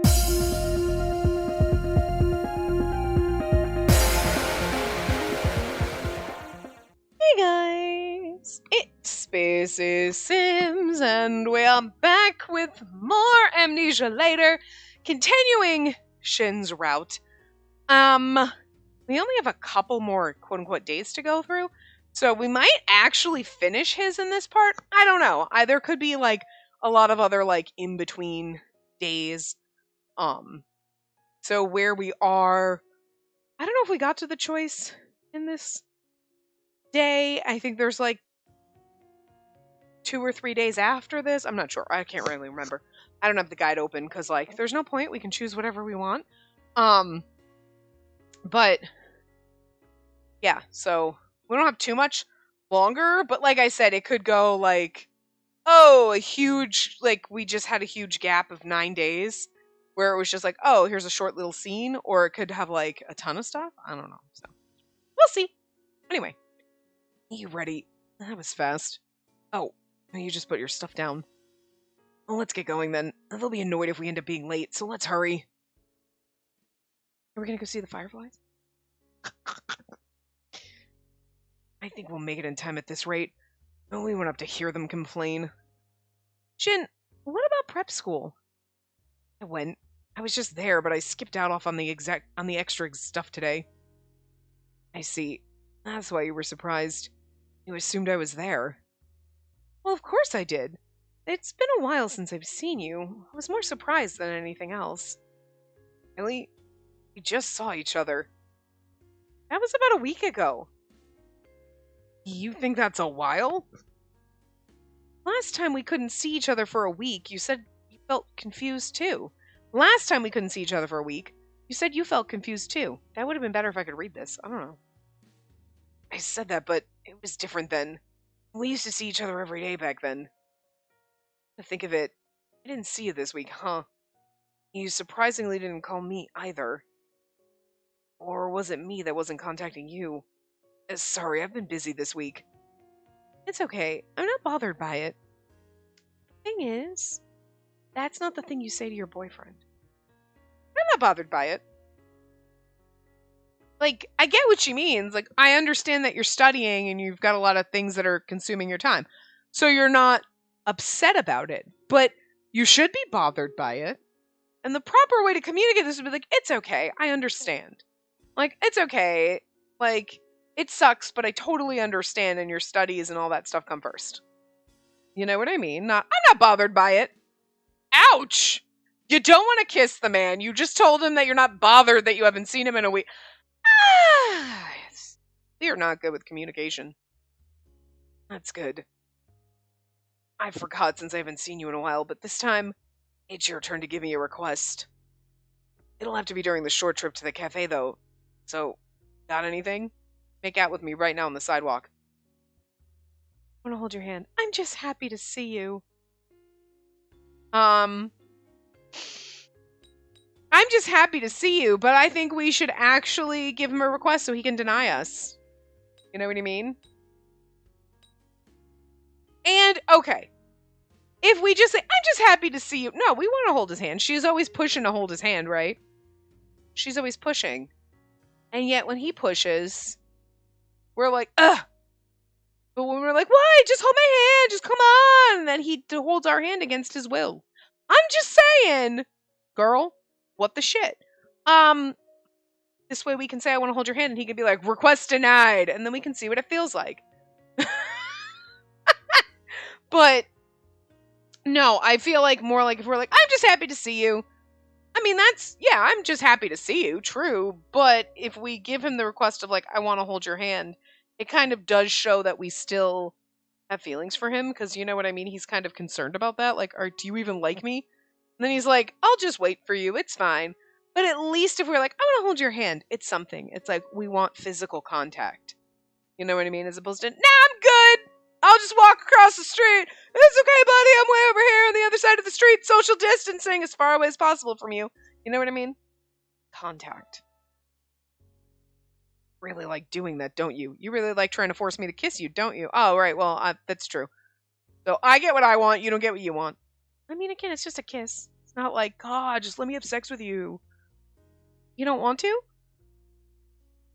Hey guys, it's Spaces Sims, and we are back with more Amnesia later, continuing Shin's route. We only have a couple more quote-unquote days to go through, so we might actually finish his in this part. I don't know. There could be, like, a lot of other, like, in-between days. So where we are... I don't know if we got to the choice in this day. I think there's, like, 2 or 3 days after this. I'm not sure. I can't really remember. I don't have the guide open, because, like, there's no point. We can choose whatever we want. But... yeah, so we don't have too much longer, but like I said, it could go like, oh, a huge, like we just had a huge gap of 9 days where it was just like, oh, here's a short little scene, or it could have like a ton of stuff. I don't know. So we'll see. Anyway, you ready? That was fast. Oh, you just put your stuff down. Well, let's get going then. They'll be annoyed if we end up being late, so let's hurry. Are we gonna go see the fireflies? I think we'll make it in time at this rate. Oh, we won't have to hear them complain. Jin, what about prep school? I went. I was just there, but I skipped out off on the extra stuff today. I see. That's why you were surprised. You assumed I was there. Well, of course I did. It's been a while since I've seen you. I was more surprised than anything else. Really? We just saw each other. That was about a week ago. You think that's a while? Last time we couldn't see each other for a week, you said you felt confused too. Last time we couldn't see each other for a week, you said you felt confused too. That would have been better if I could read this. I don't know. I said that, but it was different then. We used to see each other every day back then. To think of it, I didn't see you this week, huh? You surprisingly didn't call me either. Or was it me that wasn't contacting you? Sorry, I've been busy this week. It's okay. I'm not bothered by it. Thing is, that's not the thing you say to your boyfriend. I'm not bothered by it. Like, I get what she means. Like, I understand that you're studying and you've got a lot of things that are consuming your time. So you're not upset about it. But you should be bothered by it. And the proper way to communicate this would be like, it's okay. I understand. Like, it's okay. Like... it sucks, but I totally understand, and your studies and all that stuff come first. You know what I mean? I'm not bothered by it. Ouch! You don't want to kiss the man. You just told him that you're not bothered that you haven't seen him in a week. We are not good with communication. That's good. I forgot since I haven't seen you in a while, but this time, it's your turn to give me a request. It'll have to be during the short trip to the cafe, though. So, got anything? Make out with me right now on the sidewalk. I want to hold your hand. I'm just happy to see you. I'm just happy to see you, but I think we should actually give him a request so he can deny us. You know what I mean? And, okay. If we just say, I'm just happy to see you. No, we want to hold his hand. She's always pushing to hold his hand, right? She's always pushing. And yet when he pushes... we're like, ugh. But when we're like, why? Just hold my hand. Just come on. And then he holds our hand against his will. I'm just saying. Girl, what the shit? This way we can say, I want to hold your hand. And he can be like, request denied. And then we can see what it feels like. But, no, I feel like more like if we're like, I'm just happy to see you. I mean, that's, yeah, I'm just happy to see you. True. But if we give him the request of like, I want to hold your hand, it kind of does show that we still have feelings for him, because you know what I mean? He's kind of concerned about that. Like, do you even like me? And then he's like, I'll just wait for you. It's fine. But at least if we're like, I want to hold your hand, it's something. It's like, we want physical contact. You know what I mean? As opposed to, nah, I'm good. I'll just walk across the street. It's okay, buddy. I'm way over here on the other side of the street. Social distancing as far away as possible from you. You know what I mean? Contact. Really like doing that, don't you? You really like trying to force me to kiss you, don't you? Oh, right. Well, that's true. So I get what I want. You don't get what you want. I mean, again, it's just a kiss. It's Not like, God, just let me have sex with you. You don't want to?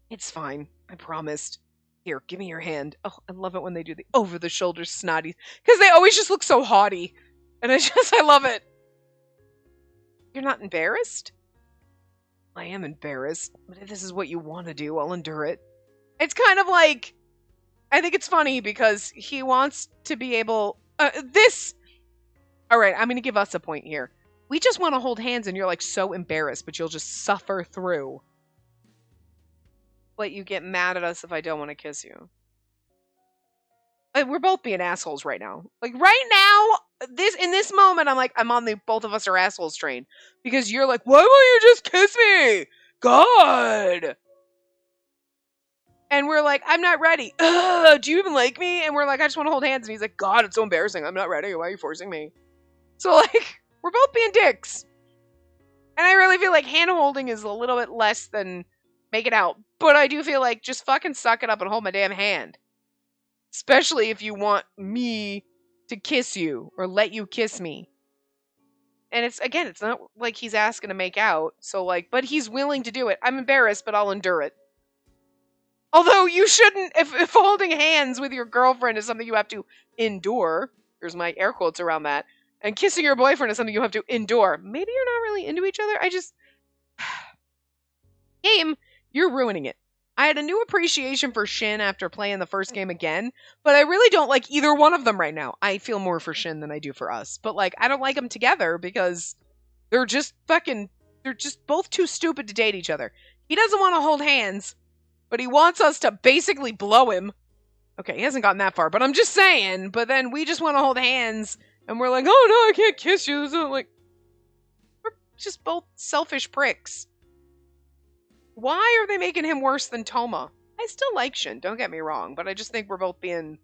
It's fine. I promised. Here, give me your hand. Oh, I love it when they do the over the shoulder snotty. Because they always just look so haughty. And I love it. You're not embarrassed? I am embarrassed. But if this is what you want to do, I'll endure it. It's kind of like, I think it's funny because he wants to be able, all right, I'm going to give us a point here. We just want to hold hands and you're like so embarrassed, but you'll just suffer through. But you get mad at us if I don't want to kiss you. We're both being assholes right now. Like right now, in this moment, I'm on the both of us are assholes train. Because you're like, why won't you just kiss me? God. And we're like, I'm not ready. Ugh, do you even like me? And we're like, I just want to hold hands. And he's like, God, it's so embarrassing. I'm not ready. Why are you forcing me? So like, we're both being dicks. And I really feel like hand holding is a little bit less than make it out. But I do feel like just fucking suck it up and hold my damn hand. Especially if you want me to kiss you or let you kiss me. And it's not like he's asking to make out. So like, but he's willing to do it. I'm embarrassed, but I'll endure it. Although you shouldn't, if holding hands with your girlfriend is something you have to endure, there's my air quotes around that, and kissing your boyfriend is something you have to endure. Maybe you're not really into each other. Game, you're ruining it. I had a new appreciation for Shin after playing the first game again, but I really don't like either one of them right now. I feel more for Shin than I do for us. But like, I don't like them together because they're just both too stupid to date each other. He doesn't want to hold hands, but he wants us to basically blow him. Okay, he hasn't gotten that far, but I'm just saying. But then we just want to hold hands, and we're like, oh no, I can't kiss you. So like, we're just both selfish pricks. Why are they making him worse than Toma? I still like Shin, don't get me wrong, but I just think we're both being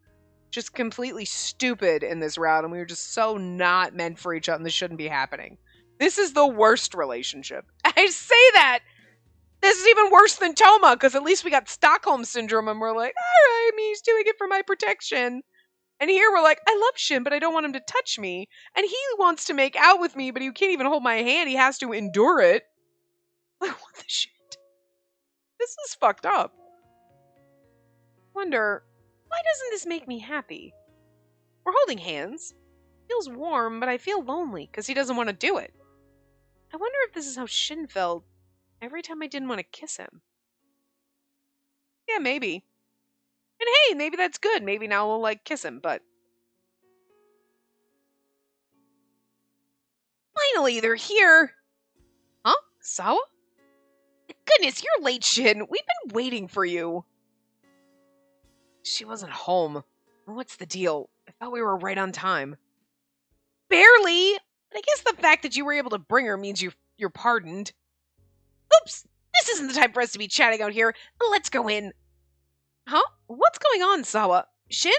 just completely stupid in this route, and we were just so not meant for each other, and this shouldn't be happening. This is the worst relationship. I say that! This is even worse than Toma, because at least we got Stockholm Syndrome, and we're like, alright, he's doing it for my protection. And here we're like, I love Shin, but I don't want him to touch me. And he wants to make out with me, but he can't even hold my hand. He has to endure it. Like, what the shit? This is fucked up. Wonder, why doesn't this make me happy? We're holding hands. Feels warm, but I feel lonely because he doesn't want to do it. I wonder if this is how Shin felt every time I didn't want to kiss him. Yeah, maybe. And hey, maybe that's good. Maybe now we'll like kiss him, but finally they're here. Huh? Sawa? Goodness, you're late, Shin. We've been waiting for you. She wasn't home. What's the deal? I thought we were right on time. Barely. But I guess the fact that you were able to bring her means you're pardoned. Oops. This isn't the time for us to be chatting out here. Let's go in. Huh? What's going on, Sawa? Shin?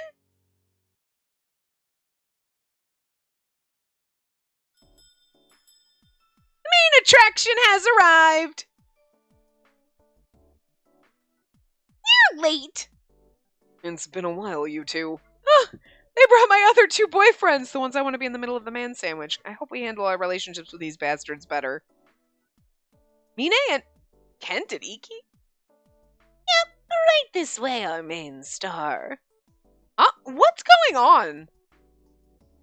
The main attraction has arrived. You're late. It's been a while, you two. They brought my other two boyfriends, the ones I want to be in the middle of the man sandwich. I hope we handle our relationships with these bastards better. Mine and Kent and Iki? Yep, right this way, our main star. What's going on?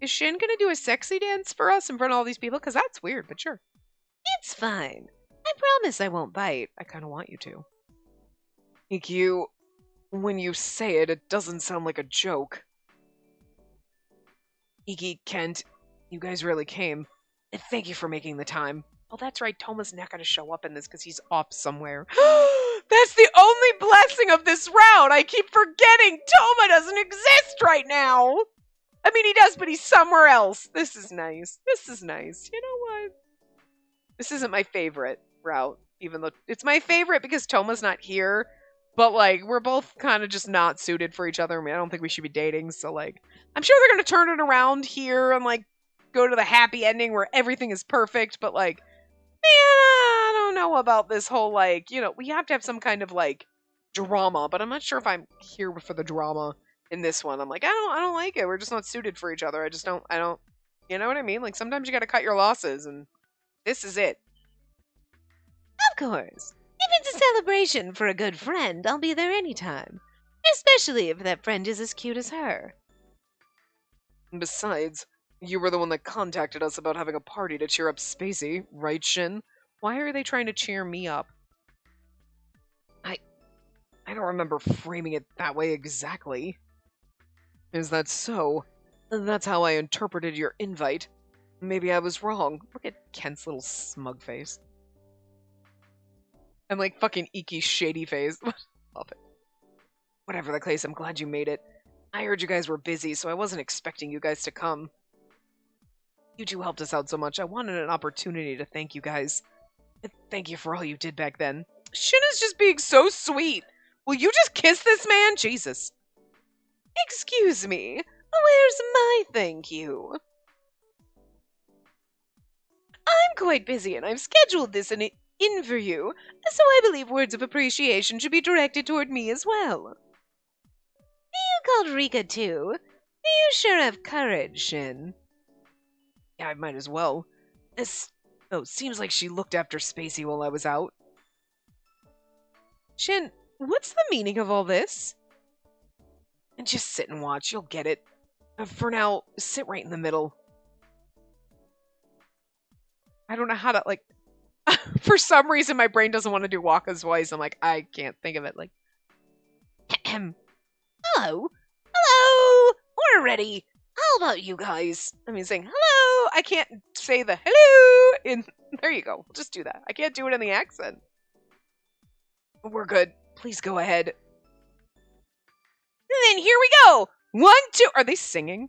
Is Shin gonna do a sexy dance for us in front of all these people? Because that's weird, but sure. It's fine. I promise I won't bite. I kind of want you to. Iki, when you say it, it doesn't sound like a joke. Iki, Kent, you guys really came. And thank you for making the time. Oh, that's right, Toma's not going to show up in this because he's off somewhere. That's the only blessing of this route! I keep forgetting Toma doesn't exist right now! I mean, he does, but he's somewhere else. This is nice. This is nice. You know what? This isn't my favorite route, even though it's my favorite because Toma's not here. But, like, we're both kind of just not suited for each other. I mean, I don't think we should be dating, so, like, I'm sure they're going to turn it around here and, like, go to the happy ending where everything is perfect, but, like, man, I don't know about this whole, like, you know, we have to have some kind of, like, drama, but I'm not sure if I'm here for the drama in this one. I'm like, I don't like it. We're just not suited for each other. I don't, you know what I mean? Like, sometimes you got to cut your losses, and This is it. Of course. If it's a celebration for a good friend, I'll be there anytime. Especially if that friend is as cute as her. Besides, you were the one that contacted us about having a party to cheer up Spacey, right, Shin? Why are they trying to cheer me up? I don't remember framing it that way exactly. Is that so? That's how I interpreted your invite. Maybe I was wrong. Look at Kent's little smug face. And like fucking Iki's shady face. Love it. Whatever the case, I'm glad you made it. I heard you guys were busy, so I wasn't expecting you guys to come. You two helped us out so much. I wanted an opportunity to thank you guys. Thank you for all you did back then. Shin is just being so sweet. Will you just kiss this man? Jesus. Excuse me. Where's my thank you? I'm quite busy and I've scheduled this in for you, so I believe words of appreciation should be directed toward me as well. You called Rika too? You sure have courage, Shin. Yeah, I might as well. Seems like she looked after Spacey while I was out. Shin, what's the meaning of all this? And just sit and watch, you'll get it. For now, sit right in the middle. I don't know how to, like... For some reason, my brain doesn't want to do Waka's voice. I'm like, I can't think of it. Like, hello? Hello? We're ready. How about you guys? I mean, saying hello. I can't say the hello in... There you go. Just do that. I can't do it in the accent. We're good. Please go ahead. Then here we go. 1, 2. Are they singing?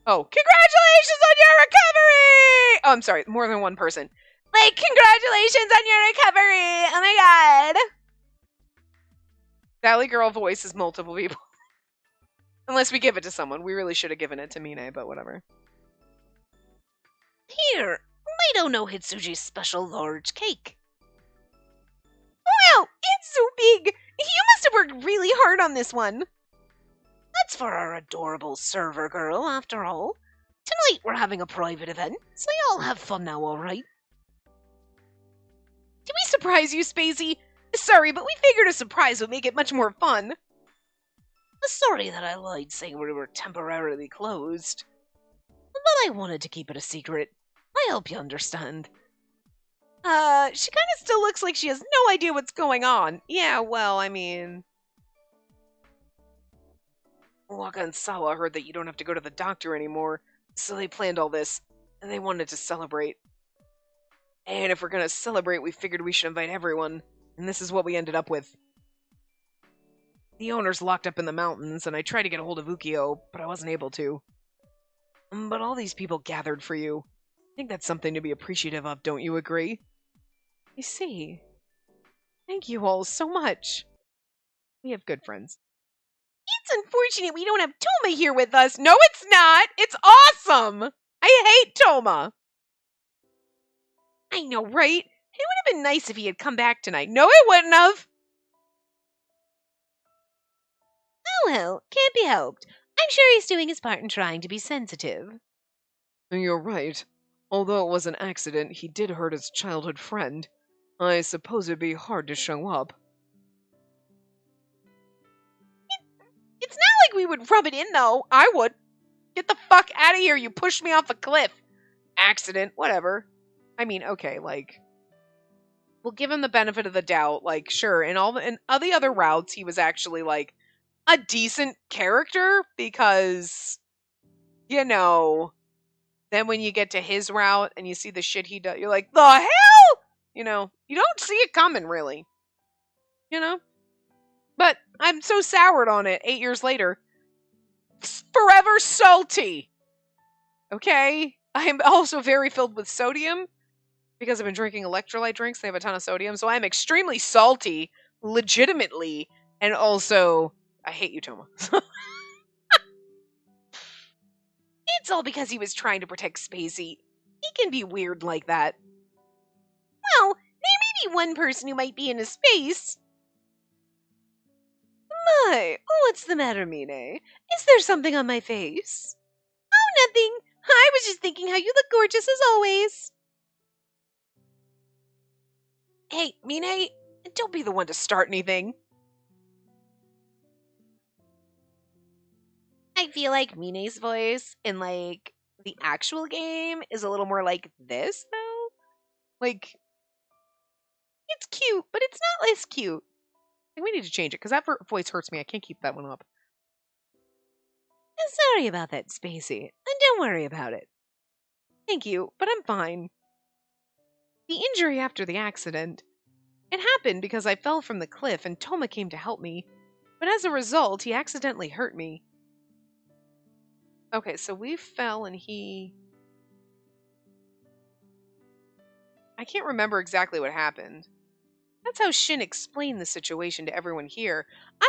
Oh, congratulations on your recovery! Oh, I'm sorry. More than one person. Like, congratulations on your recovery! Oh my god! Valley Girl voices multiple people. Unless we give it to someone. We really should have given it to Mine, but whatever. Here, I don't know Hitsuji's special large cake. Wow, it's so big! You must have worked really hard on this one. That's for our adorable server girl, after all. Tonight we're having a private event, so y'all have fun now, alright? Did we surprise you, Spacey? Sorry, but we figured a surprise would make it much more fun. Sorry that I lied saying we were temporarily closed. But I wanted to keep it a secret. I hope you understand. She kind of still looks like she has no idea what's going on. Yeah, well, I mean... Waka and Sawa heard that you don't have to go to the doctor anymore, so they planned all this, and they wanted to celebrate. And if we're gonna celebrate, we figured we should invite everyone, and this is what we ended up with. The owner's locked up in the mountains, and I tried to get a hold of Ukio, but I wasn't able to. But all these people gathered for you. I think that's something to be appreciative of, don't you agree? I see. Thank you all so much. We have good friends. It's unfortunate we don't have Toma here with us. No, it's not. It's awesome. I hate Toma. I know, right? It would have been nice if he had come back tonight. No, it wouldn't have. Oh well, can't be helped. I'm sure he's doing his part in trying to be sensitive. You're right. Although it was an accident, he did hurt his childhood friend. I suppose it'd be hard to show up. It's not like we would rub it in, though. I would. Get the fuck out of here, you pushed me off a cliff. Accident, whatever. I mean, okay, like... We'll give him the benefit of the doubt. Like, sure, in all the other routes, he was actually, like, a decent character, because, you know... Then when you get to his route and you see the shit he does, you're like, the hell? You know, you don't see it coming, really. You know? But I'm so soured on it 8 years later. Forever salty. Okay? I'm also very filled with sodium because I've been drinking electrolyte drinks. They have a ton of sodium. So I'm extremely salty, legitimately. And also, I hate you, Toma. It's all because he was trying to protect Spacey. He can be weird like that. Well, there may be one person who might be in his space. My, what's the matter, Mine? Is there something on my face? Oh, nothing. I was just thinking how you look gorgeous as always. Hey, Mine, don't be the one to start anything. I feel like Mine's voice in, like, the actual game is a little more like this, though. Like, it's cute, but it's not less cute. Like, we need to change it, because that voice hurts me. I can't keep that one up. I'm sorry about that, Spacey, and don't worry about it. Thank you, but I'm fine. The injury after the accident. It happened because I fell from the cliff and Toma came to help me, but as a result, he accidentally hurt me. Okay, so we fell and I can't remember exactly what happened. That's how Shin explained the situation to everyone here. I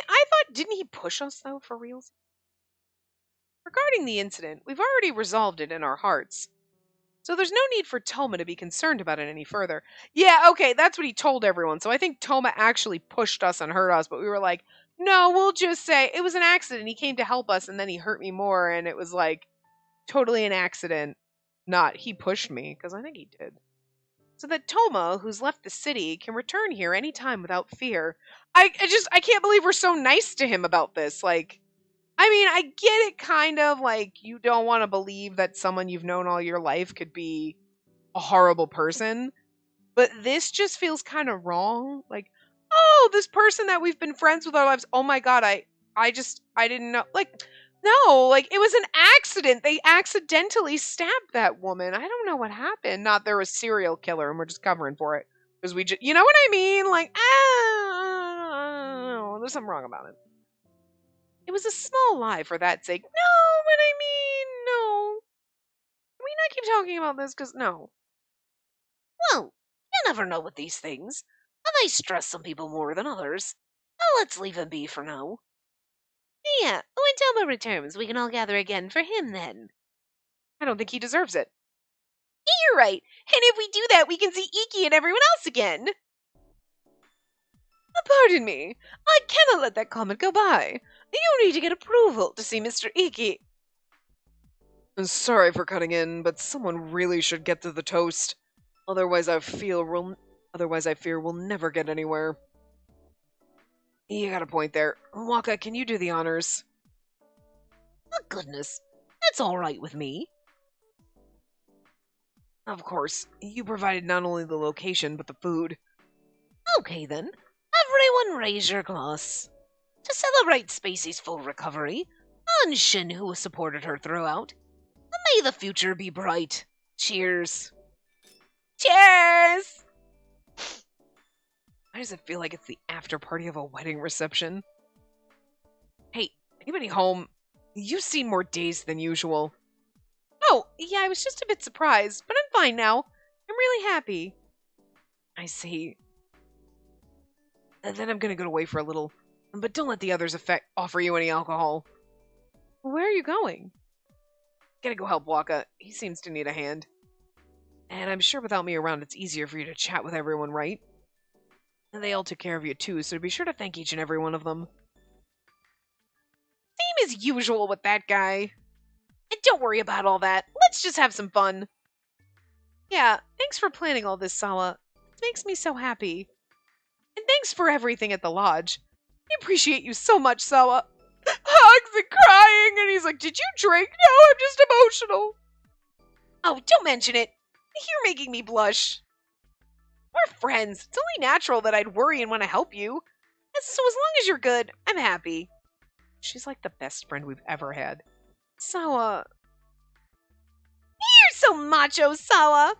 thought, didn't he push us though, for reals? Regarding the incident, we've already resolved it in our hearts. So there's no need for Toma to be concerned about it any further. Yeah, okay, that's what he told everyone. So I think Toma actually pushed us and hurt us, but we were like, no, we'll just say it was an accident. He came to help us and then he hurt me more and it was like totally an accident. Not he pushed me, because I think he did. So that Toma, who's left the city, can return here anytime without fear. I can't believe we're so nice to him about this. Like, I mean, I get it kind of like you don't want to believe that someone you've known all your life could be a horrible person, but this just feels kind of wrong. Like, oh, this person that we've been friends with our lives. Oh my god, I didn't know. Like, no, like it was an accident. They accidentally stabbed that woman. I don't know what happened. Not they're a serial killer and we're just covering for it because we just, you know what I mean? Like, there's something wrong about it. It was a small lie for that sake. No, but I mean, no. Can we not keep talking about this? Because, no. Well, you never know with these things. And they stress some people more than others. Now let's leave him be for now. Yeah, when Toma returns, we can all gather again for him then. I don't think he deserves it. You're right. And if we do that, we can see Iki and everyone else again. Pardon me. I cannot let that comment go by. You need to get approval to see Mr. Iki. Sorry for cutting in, but someone really should get to the toast. Otherwise I fear we'll never get anywhere. You got a point there. Waka, can you do the honors? Oh, goodness. That's all right with me. Of course. You provided not only the location, but the food. Okay then. Everyone raise your glass. To celebrate Spacey's full recovery, and Shin, who supported her throughout. And may the future be bright. Cheers. Cheers! Why does it feel like it's the after party of a wedding reception? Hey, anybody home? You seem more dazed than usual. Oh, yeah, I was just a bit surprised, but I'm fine now. I'm really happy. I see. And then I'm gonna go away for a little. But don't let the others offer you any alcohol. Where are you going? Gotta go help Waka. He seems to need a hand. And I'm sure without me around, it's easier for you to chat with everyone, right? And they all took care of you too, so be sure to thank each and every one of them. Same as usual with that guy. And don't worry about all that. Let's just have some fun. Yeah, thanks for planning all this, Sawa. It makes me so happy. And thanks for everything at the lodge. I appreciate you so much, Sawa. Hugs and crying, and he's like, did you drink? No, I'm just emotional. Oh, don't mention it. You're making me blush. We're friends. It's only natural that I'd worry and want to help you. So as long as you're good, I'm happy. She's like the best friend we've ever had. Sawa. You're so macho, Sawa.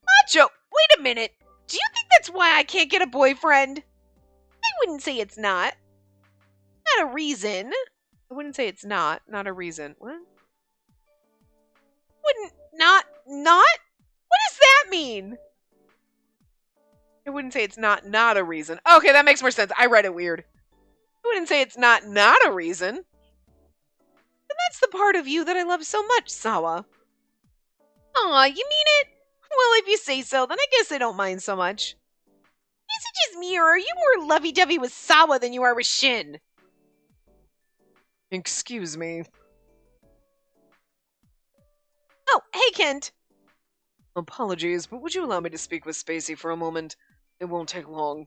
Macho? Wait a minute. Do you think that's why I can't get a boyfriend? I wouldn't say it's not. Not a reason. I wouldn't say it's not a reason. What? Wouldn't not? What does that mean? I wouldn't say it's not a reason. Okay, that makes more sense. I read it weird. I wouldn't say it's not a reason. And that's the part of you that I love so much, Sawa. Aw, you mean it? Well, if you say so, then I guess I don't mind so much. Is it just me, or are you more lovey-dovey with Sawa than you are with Shin? Excuse me. Oh, hey, Kent! Apologies, but would you allow me to speak with Spacey for a moment? It won't take long.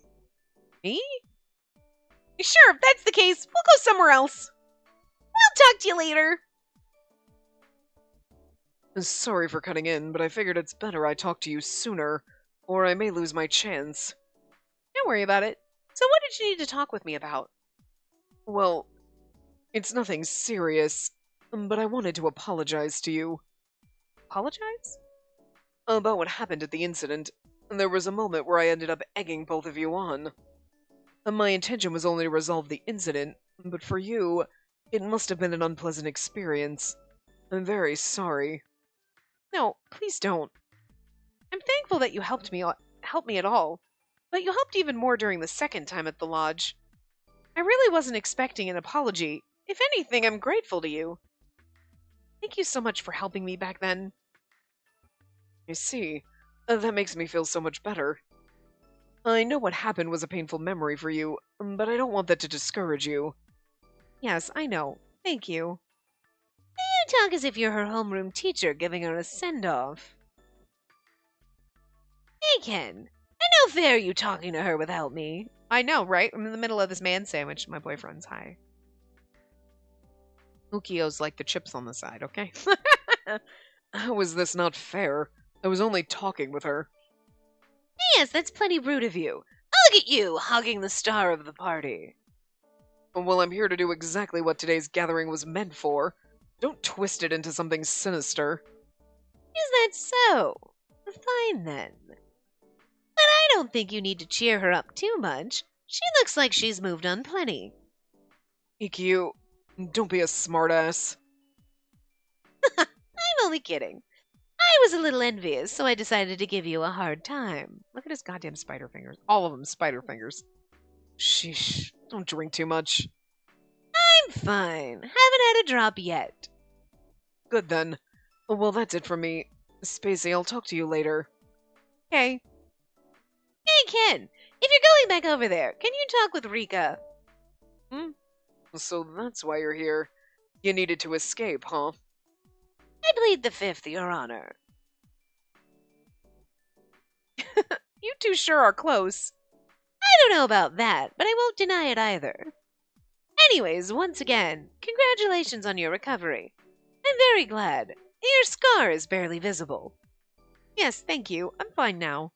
Me? Sure, if that's the case, we'll go somewhere else. We'll talk to you later. Sorry for cutting in, but I figured it's better I talk to you sooner, or I may lose my chance. Don't worry about it. So what did you need to talk with me about? Well, it's nothing serious, but I wanted to apologize to you. Apologize? About what happened at the incident. There was a moment where I ended up egging both of you on. My intention was only to resolve the incident, but for you, it must have been an unpleasant experience. I'm very sorry. No, please don't. I'm thankful that you helped me at all, but you helped even more during the second time at the lodge. I really wasn't expecting an apology. If anything, I'm grateful to you. Thank you so much for helping me back then. I see. That makes me feel so much better. I know what happened was a painful memory for you, but I don't want that to discourage you. Yes, I know. Thank you. You talk as if you're her homeroom teacher giving her a send-off. Hey, Ken. I know fair you talking to her without me. I know, right? I'm in the middle of this man sandwich. My boyfriend's high. Ukio's like the chips on the side, okay? How is this not fair? I was only talking with her. Yes, that's plenty rude of you. Look at you, hugging the star of the party. Well, I'm here to do exactly what today's gathering was meant for. Don't twist it into something sinister. Is that so? Fine then. But I don't think you need to cheer her up too much. She looks like she's moved on plenty. Ikkyu, don't be a smartass. I'm only kidding. I was a little envious, so I decided to give you a hard time. Look at his goddamn spider fingers. All of them spider fingers. Sheesh, don't drink too much. I'm fine. Haven't had a drop yet. Good then. Well, that's it from me. Spacey, I'll talk to you later. Okay. Hey, Ken, if you're going back over there, can you talk with Rika? So that's why you're here. You needed to escape, huh? I plead the fifth, Your Honor. You two sure are close. I don't know about that, but I won't deny it either. Anyways, once again, congratulations on your recovery. I'm very glad. Your scar is barely visible. Yes, thank you. I'm fine now.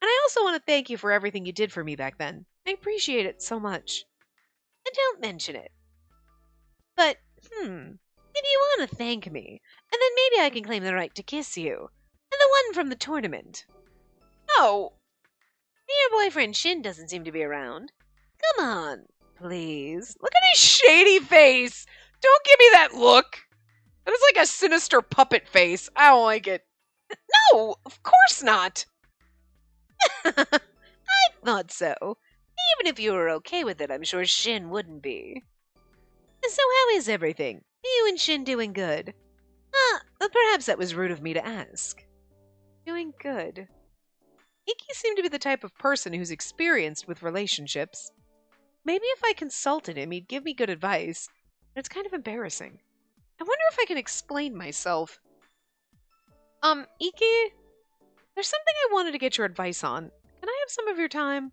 And I also want to thank you for everything you did for me back then. I appreciate it so much. And don't mention it. But, if you want to thank me, and then maybe I can claim the right to kiss you. And the one from the tournament. Oh! Your boyfriend Shin doesn't seem to be around. Come on, please. Look at his shady face! Don't give me that look! That is like a sinister puppet face. I don't like it. No, of course not! I thought so. Even if you were okay with it, I'm sure Shin wouldn't be. So how is everything? You and Shin doing good? Perhaps that was rude of me to ask. Doing good. Iki seemed to be the type of person who's experienced with relationships. Maybe if I consulted him, he'd give me good advice, but it's kind of embarrassing. I wonder if I can explain myself. Iki? There's something I wanted to get your advice on. Can I have some of your time?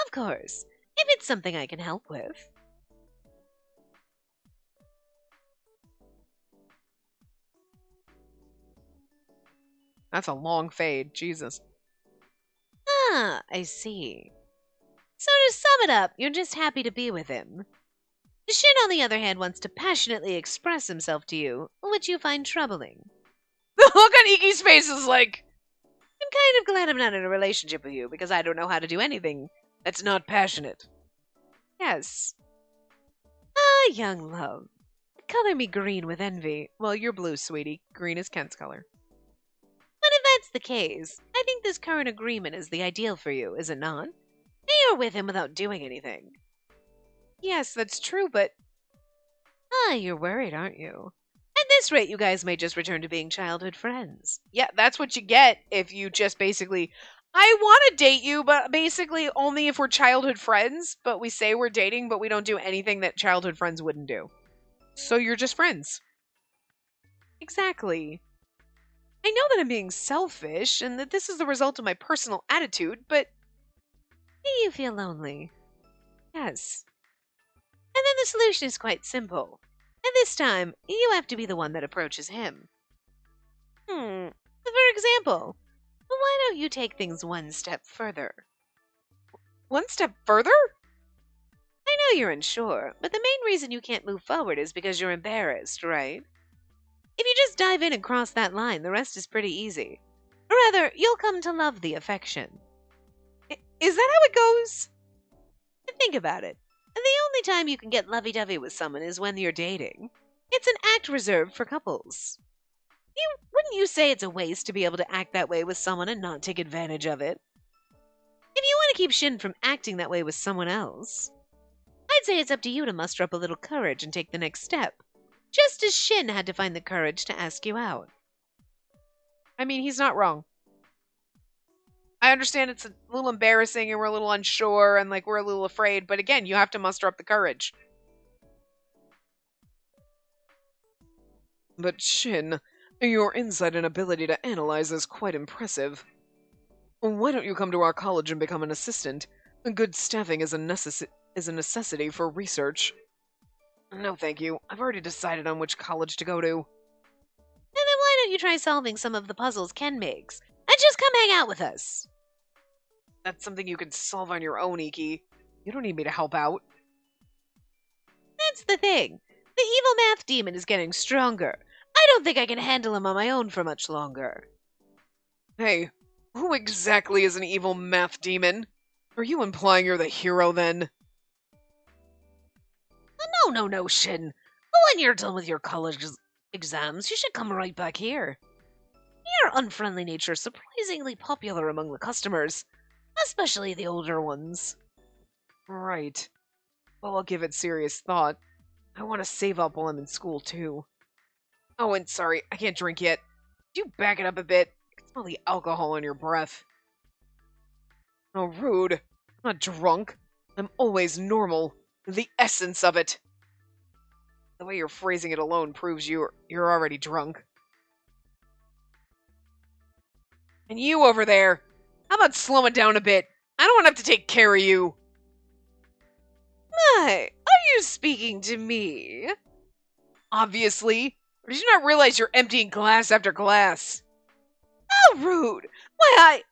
Of course, if it's something I can help with. That's a long fade, Jesus. I see. So to sum it up, you're just happy to be with him. Shin, on the other hand, wants to passionately express himself to you, which you find troubling. The look on Iki's face is like, I'm kind of glad I'm not in a relationship with you, because I don't know how to do anything that's not passionate. yes. Young love. Color me green with envy. Well, you're blue, sweetie. Green is Kent's color. But if that's the case, I think this current agreement is the ideal for you, is it not? You're with him without doing anything. Yes, that's true, but... You're worried, aren't you? At this rate, you guys may just return to being childhood friends. Yeah, that's what you get if you just basically... I want to date you, but basically only if we're childhood friends, but we say we're dating, but we don't do anything that childhood friends wouldn't do. So you're just friends. Exactly. I know that I'm being selfish and that this is the result of my personal attitude, but You feel lonely. yes. And then the solution is quite simple. And this time, you have to be the one that approaches him. For example, why don't you take things one step further? One step further? I know you're unsure, but the main reason you can't move forward is because you're embarrassed, right? If you just dive in and cross that line, the rest is pretty easy. Or rather, you'll come to love the affection. Is that how it goes? Think about it. The only time you can get lovey-dovey with someone is when you're dating. It's an act reserved for couples. Wouldn't you say it's a waste to be able to act that way with someone and not take advantage of it? If you want to keep Shin from acting that way with someone else, I'd say it's up to you to muster up a little courage and take the next step. Just as Shin had to find the courage to ask you out. I mean, he's not wrong. I understand it's a little embarrassing and we're a little unsure and like we're a little afraid, but again, you have to muster up the courage. But Shin, your insight and ability to analyze is quite impressive. Why don't you come to our college and become an assistant? Good staffing is a necessity for research. No, thank you. I've already decided on which college to go to. And then why don't you try solving some of the puzzles Ken makes and just come hang out with us? That's something you can solve on your own, Iki. You don't need me to help out. That's the thing. The evil math demon is getting stronger. I don't think I can handle him on my own for much longer. Hey, who exactly is an evil math demon? Are you implying you're the hero then? No, Shin. When you're done with your college exams, you should come right back here. Your unfriendly nature is surprisingly popular among the customers, especially the older ones. Right. Well, I'll give it serious thought. I want to save up while I'm in school, too. Oh, and sorry, I can't drink yet. Could you back it up a bit? I can smell the alcohol on your breath. Oh, rude. I'm not drunk. I'm always normal. The essence of it. The way you're phrasing it alone proves you're already drunk. And you over there, how about slowing down a bit? I don't want to have to take care of you. My, are you speaking to me? Obviously. Or did you not realize you're emptying glass after glass? How rude! Ever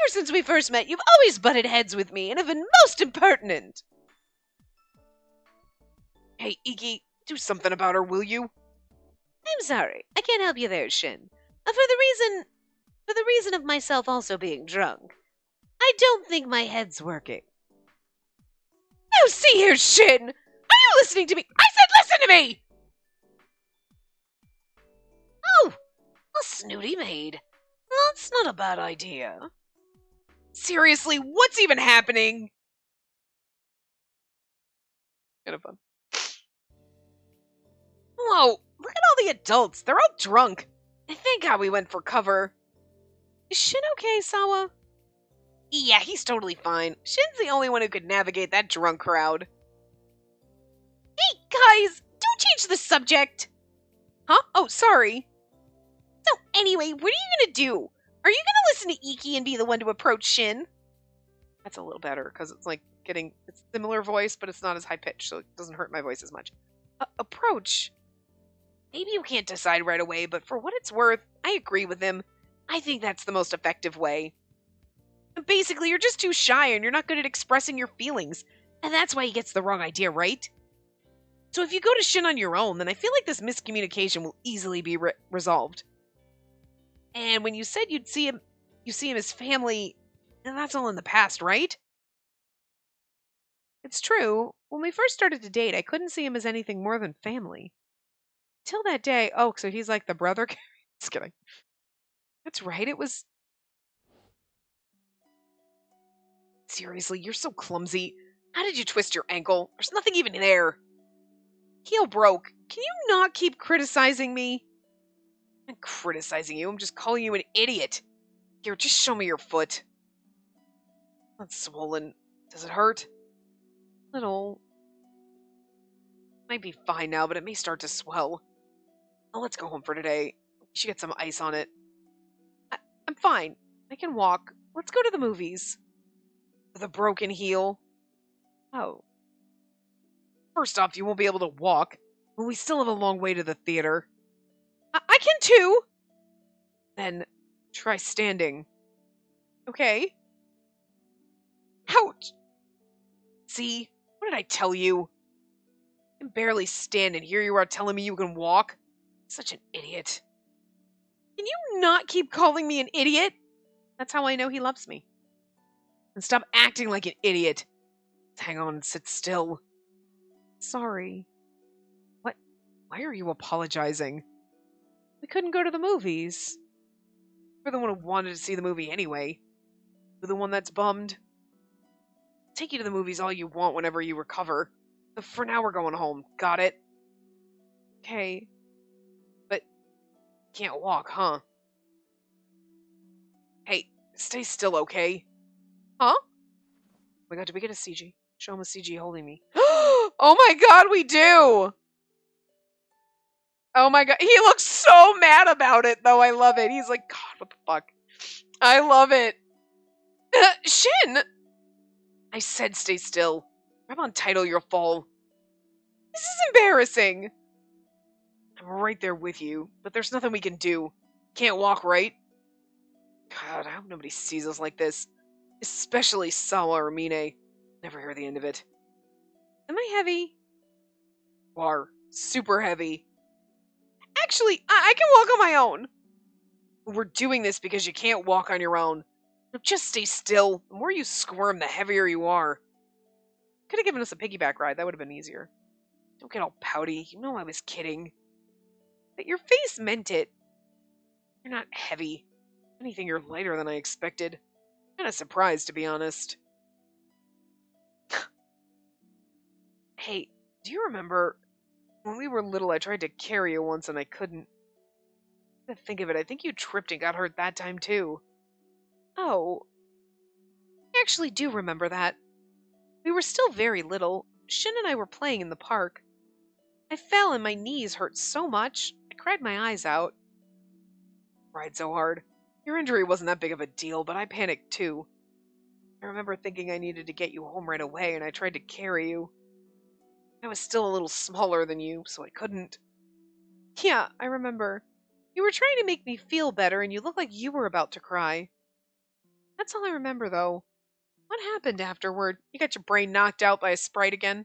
since we first met, you've always butted heads with me and have been most impertinent. Hey, Iki, do something about her, will you? I'm sorry, I can't help you there, Shin. For the reason of myself also being drunk. I don't think my head's working. Now see here, Shin! Are you listening to me? I said listen to me! Oh, a snooty maid. That's not a bad idea. Seriously, what's even happening? Kind of fun. Whoa, look at all the adults. They're all drunk. And thank God we went for cover. Is Shin okay, Sawa? Yeah, he's totally fine. Shin's the only one who could navigate that drunk crowd. Hey, guys, don't change the subject. Huh? Oh, sorry. So, anyway, what are you gonna do? Are you gonna listen to Iki and be the one to approach Shin? That's a little better, because it's like it's similar voice, but it's not as high pitched, so it doesn't hurt my voice as much. Approach? Maybe you can't decide right away, but for what it's worth, I agree with him. I think that's the most effective way. Basically, you're just too shy and you're not good at expressing your feelings, and that's why he gets the wrong idea, right? So if you go to Shin on your own, then I feel like this miscommunication will easily be resolved. And when you said you see him as family, and that's all in the past, right? It's true. When we first started to date, I couldn't see him as anything more than family. Till that day. Oh, so he's like the brother? Just kidding. That's right, it was... Seriously, you're so clumsy. How did you twist your ankle? There's nothing even there. Heel broke. Can you not keep criticizing me? I'm not criticizing you, I'm just calling you an idiot. Here, just show me your foot. That's swollen. Does it hurt? Little. Might be fine now, but it may start to swell. Oh, let's go home for today. We should get some ice on it. I'm fine. I can walk. Let's go to the movies. With a broken heel. Oh. First off, you won't be able to walk. But we still have a long way to the theater. I can too! Then, try standing. Okay. Ouch! See? What did I tell you? I can barely stand, and here you are telling me you can walk? Such an idiot. Can you not keep calling me an idiot? That's how I know he loves me. And stop acting like an idiot. Hang on and sit still. Sorry. What? Why are you apologizing? We couldn't go to the movies. You're the one who wanted to see the movie anyway. You're the one that's bummed. I'll take you to the movies all you want whenever you recover. But for now, we're going home. Got it? Okay. But can't walk, huh? Hey, stay still, okay? Huh? Oh my god, did we get a CG? Show him a CG holding me. Oh my god, we do! Oh my god, he looks so mad about it, though. I love it. He's like, God, what the fuck? I love it. Shin! I said stay still. Grab on tight or you'll fall. This is embarrassing. I'm right there with you, but there's nothing we can do. Can't walk, right? God, I hope nobody sees us like this. Especially Sawa or Mine. Never hear the end of it. Am I heavy? You are. Super heavy. Actually, I can walk on my own. We're doing this because you can't walk on your own. Just stay still. The more you squirm, the heavier you are. Could have given us a piggyback ride. That would have been easier. Don't get all pouty. You know I was kidding. But your face meant it. You're not heavy. If anything, you're lighter than I expected. Kind of surprised, to be honest. Hey, do you remember when we were little I tried to carry you once and I couldn't? To think of it, I think you tripped and got hurt that time too. Oh, I actually do remember that. We were still very little. Shin and I were playing in the park. I fell and my knees hurt so much. I cried my eyes out. I cried so hard. Your injury wasn't that big of a deal, but I panicked too. I remember thinking I needed to get you home right away and I tried to carry you. I was still a little smaller than you, so I couldn't. Yeah, I remember. You were trying to make me feel better and you looked like you were about to cry. That's all I remember, though. What happened afterward? You got your brain knocked out by a sprite again?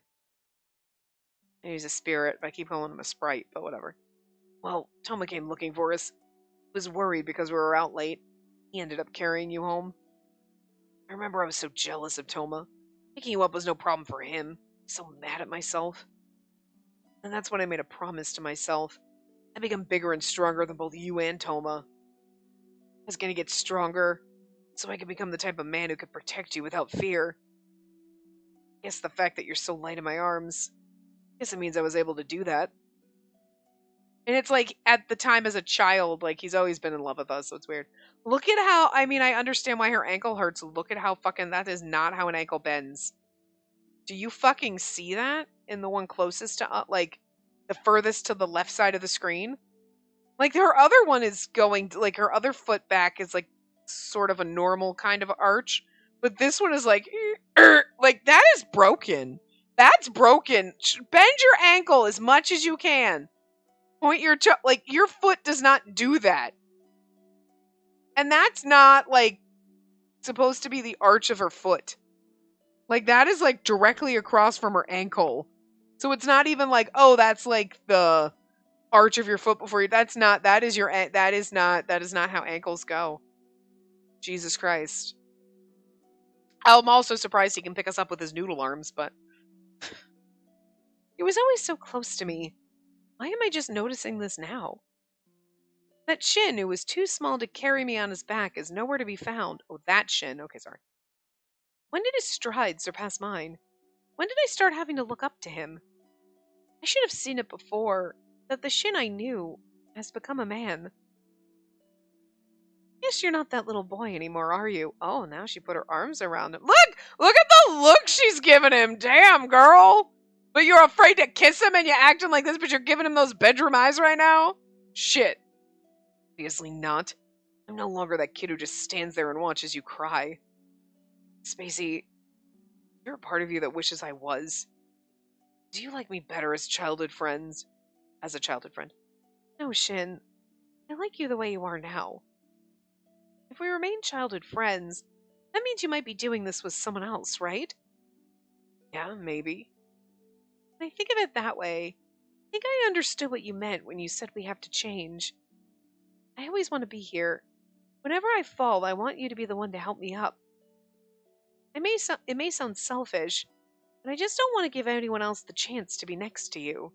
He's a spirit, but I keep calling him a sprite, but whatever. Well, Toma came looking for us. He was worried because we were out late. He ended up carrying you home. I remember I was so jealous of Toma. Picking you up was no problem for him. So mad at myself. And that's when I made a promise to myself. I'd become bigger and stronger than both you and Toma. I was gonna get stronger, so I could become the type of man who could protect you without fear. I guess the fact that you're so light in my arms, I guess it means I was able to do that. And it's like, at the time as a child, like, he's always been in love with us, so it's weird. Look at how, I mean, I understand why her ankle hurts. Look at how fucking, that is not how an ankle bends. Do you fucking see that? In the one closest to, like, the furthest to the left side of the screen? Like, her other one is going, like, her other foot back is, like, sort of a normal kind of arch. But this one is like, like, that is broken. That's broken. Bend your ankle as much as you can. Point your toe, like, your foot does not do that. And that's not, like, supposed to be the arch of her foot. Like, that is, like, directly across from her ankle. So it's not even like, oh, that's, like, the arch of your foot before you, that is not how ankles go. Jesus Christ. I'm also surprised he can pick us up with his noodle arms, but he was always so close to me. Why am I just noticing this now? That Shin, who was too small to carry me on his back, is nowhere to be found. Oh, that Shin. Okay, sorry. When did his stride surpass mine? When did I start having to look up to him? I should have seen it before, that the Shin I knew has become a man. Guess you're not that little boy anymore, are you? Oh, now she put her arms around him. Look at the look she's giving him. Damn, girl. But you're afraid to kiss him and you're acting like this, but you're giving him those bedroom eyes right now? Shit. Obviously not. I'm no longer that kid who just stands there and watches you cry. Spacey, you're a part of you that wishes I was. Do you like me better as childhood friends? As a childhood friend? No, Shin. I like you the way you are now. If we remain childhood friends, that means you might be doing this with someone else, right? Yeah, maybe. When I think of it that way, I think I understood what you meant when you said we have to change. I always want to be here. Whenever I fall, I want you to be the one to help me up. It may sound selfish, but I just don't want to give anyone else the chance to be next to you.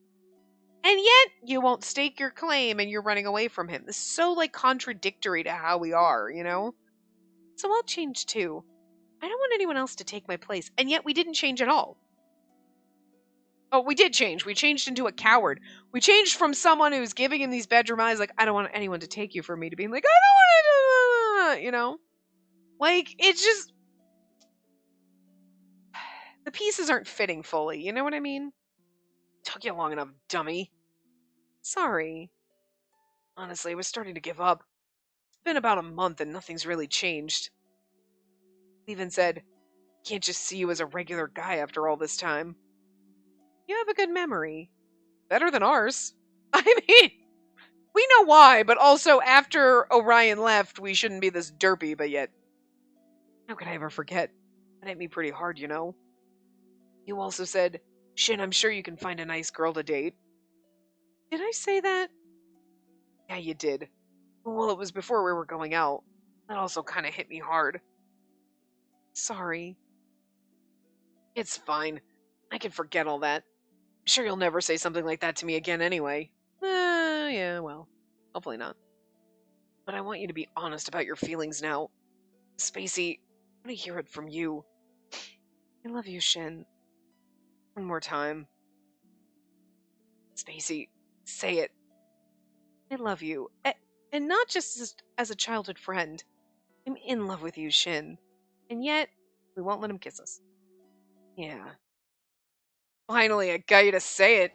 And yet, you won't stake your claim and you're running away from him. This is so, contradictory to how we are, you know? So I'll change too. I don't want anyone else to take my place, and yet we didn't change at all. Oh, we did change. We changed into a coward. We changed from someone who's giving him these bedroom eyes, like, I don't want anyone to take you from me, to being like, I don't want to, you know? It's just, the pieces aren't fitting fully, you know what I mean? Took you long enough, dummy. Sorry. Honestly, I was starting to give up. It's been about a month and nothing's really changed. Even said, can't just see you as a regular guy after all this time. You have a good memory. Better than ours. I mean, we know why, but also after Orion left, we shouldn't be this derpy, but yet. How could I ever forget? That hit me pretty hard, you know? You also said, Shin, I'm sure you can find a nice girl to date. Did I say that? Yeah, you did. Well, it was before we were going out. That also kind of hit me hard. Sorry. It's fine. I can forget all that. I'm sure you'll never say something like that to me again anyway. Yeah, well, hopefully not. But I want you to be honest about your feelings now. Spacey, I want to hear it from you. I love you, Shin. One more time. Spacey, say it. I love you. And not just as a childhood friend. I'm in love with you, Shin. And yet, we won't let him kiss us. Yeah. Finally, I got you to say it.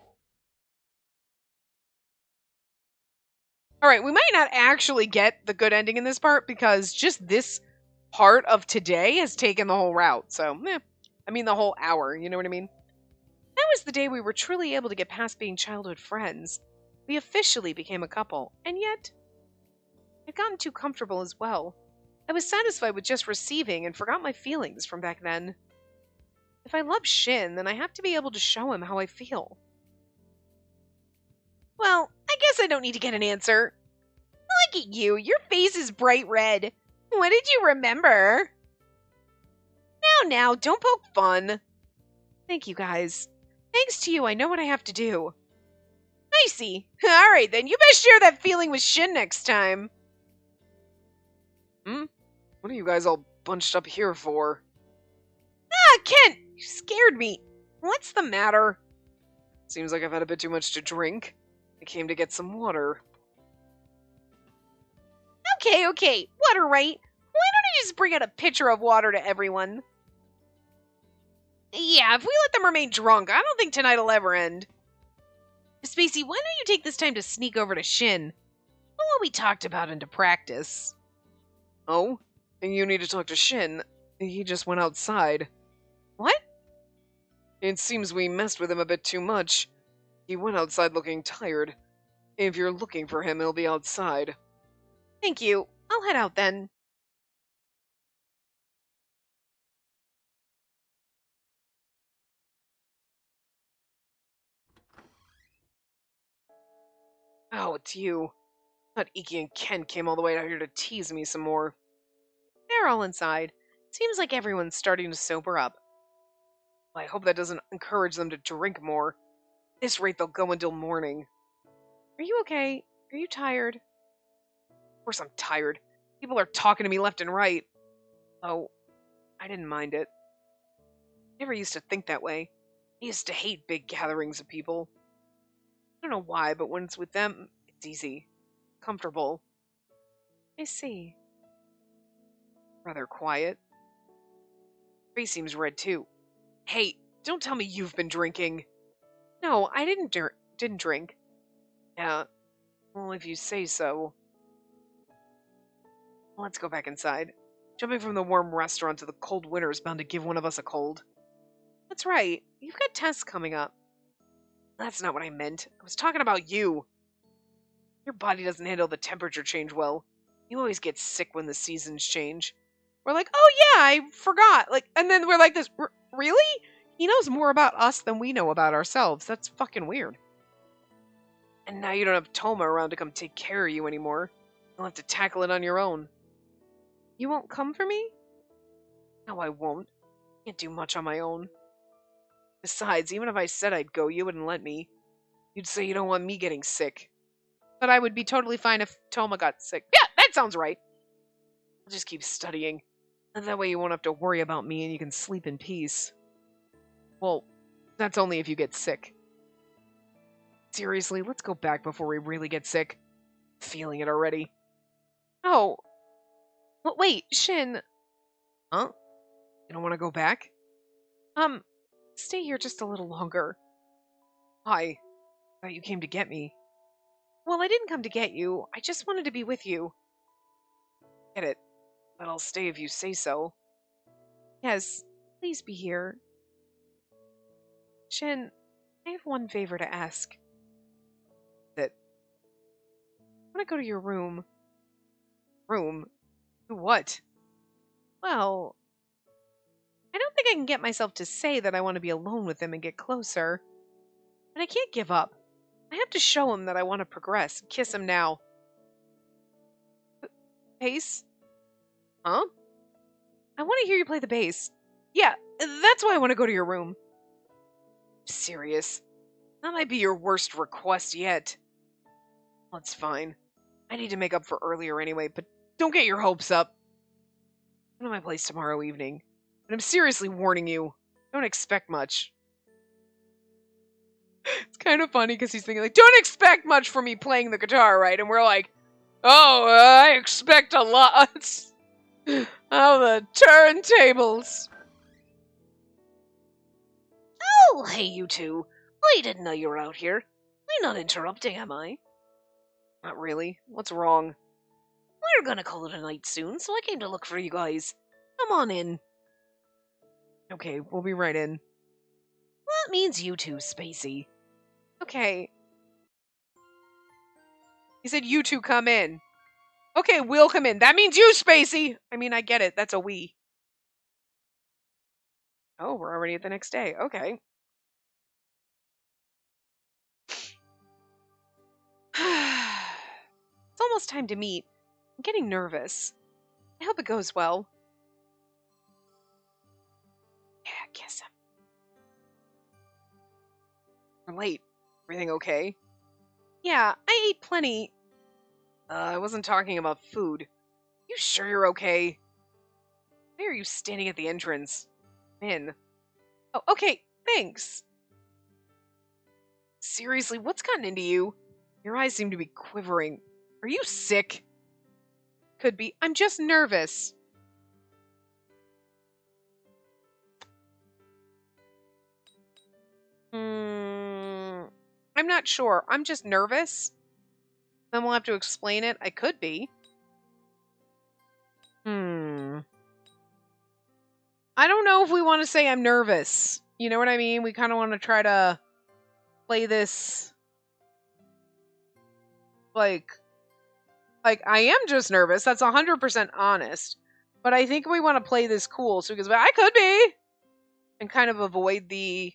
Alright, we might not actually get the good ending in this part because just this part of today has taken the whole route. So, I mean the whole hour, you know what I mean? That was the day we were truly able to get past being childhood friends. We officially became a couple, and yet, I'd gotten too comfortable as well. I was satisfied with just receiving and forgot my feelings from back then. If I love Shin, then I have to be able to show him how I feel. Well, I guess I don't need to get an answer. Look at you, your face is bright red. What did you remember? Now, don't poke fun. Thank you, guys. Thanks to you, I know what I have to do. I see. Alright then, you best share that feeling with Shin next time. What are you guys all bunched up here for? Kent! You scared me. What's the matter? Seems like I've had a bit too much to drink. I came to get some water. Okay. Water, right? Why don't you just bring out a pitcher of water to everyone? Yeah, if we let them remain drunk, I don't think tonight'll ever end. Spacey, why don't you take this time to sneak over to Shin? Put what we talked about into practice. Oh? You need to talk to Shin. He just went outside. What? It seems we messed with him a bit too much. He went outside looking tired. If you're looking for him, he'll be outside. Thank you. I'll head out then. Oh, it's you. Thought Iki and Ken came all the way out here to tease me some more. They're all inside. Seems like everyone's starting to sober up. Well, I hope that doesn't encourage them to drink more. At this rate, they'll go until morning. Are you okay? Are you tired? Of course I'm tired. People are talking to me left and right. Oh, I didn't mind it. I never used to think that way. I used to hate big gatherings of people. I don't know why, but when it's with them, it's easy. Comfortable. I see. Rather quiet. Face seems red too. Hey, don't tell me you've been drinking. No, I didn't drink. Yeah. Well, if you say so. Let's go back inside. Jumping from the warm restaurant to the cold winter is bound to give one of us a cold. That's right. You've got tests coming up. That's not what I meant. I was talking about you. Your body doesn't handle the temperature change well. You always get sick when the seasons change. We're like, oh yeah, I forgot. Like, and then we're like this, really? He knows more about us than we know about ourselves. That's fucking weird. And now you don't have Toma around to come take care of you anymore. You'll have to tackle it on your own. You won't come for me? No, I won't. Can't do much on my own. Besides, even if I said I'd go, you wouldn't let me. You'd say you don't want me getting sick. But I would be totally fine if Toma got sick. Yeah, that sounds right. I'll just keep studying. And that way you won't have to worry about me and you can sleep in peace. Well, that's only if you get sick. Seriously, let's go back before we really get sick. Feeling it already. Oh. Well, wait, Shin. Huh? You don't want to go back? Stay here just a little longer. Why? Thought you came to get me. Well, I didn't come to get you. I just wanted to be with you. Get it. But I'll stay if you say so. Yes, please be here. Shin, I have one favor to ask. That I want to go to your room. Room? To what? Well, I don't think I can get myself to say that I want to be alone with him and get closer. But I can't give up. I have to show him that I want to progress. Kiss him now. Bass? Huh? I want to hear you play the bass. Yeah, that's why I want to go to your room. Serious. That might be your worst request yet. Well, it's fine. I need to make up for earlier anyway, but don't get your hopes up. I'm at my place tomorrow evening. And I'm seriously warning you. Don't expect much. It's kind of funny because he's thinking, like, don't expect much from me playing the guitar, right? And we're like, oh, I expect a lot. Oh, the turntables. Oh, hey, you two. I didn't know you were out here. I'm not interrupting, am I? Not really. What's wrong? We're gonna call it a night soon, so I came to look for you guys. Come on in. Okay, we'll be right in. That means you two, Spacey. Okay. He said you two come in. Okay, we'll come in. That means you, Spacey! I mean, I get it. That's a we. Oh, we're already at the next day. Okay. It's almost time to meet. I'm getting nervous. I hope it goes well. Yeah, kiss him. We're late. Everything okay? Yeah, I ate plenty. I wasn't talking about food. You sure you're okay? Why are you standing at the entrance? In. Oh, okay, thanks. Seriously, what's gotten into you? Your eyes seem to be quivering. Are you sick? Could be. I'm just nervous. I'm not sure. I'm just nervous. Then we'll have to explain it. I could be. I don't know if we want to say I'm nervous. You know what I mean? We kind of want to try to play this like I am just nervous. That's 100% honest. But I think we want to play this cool so because I could be and kind of avoid, you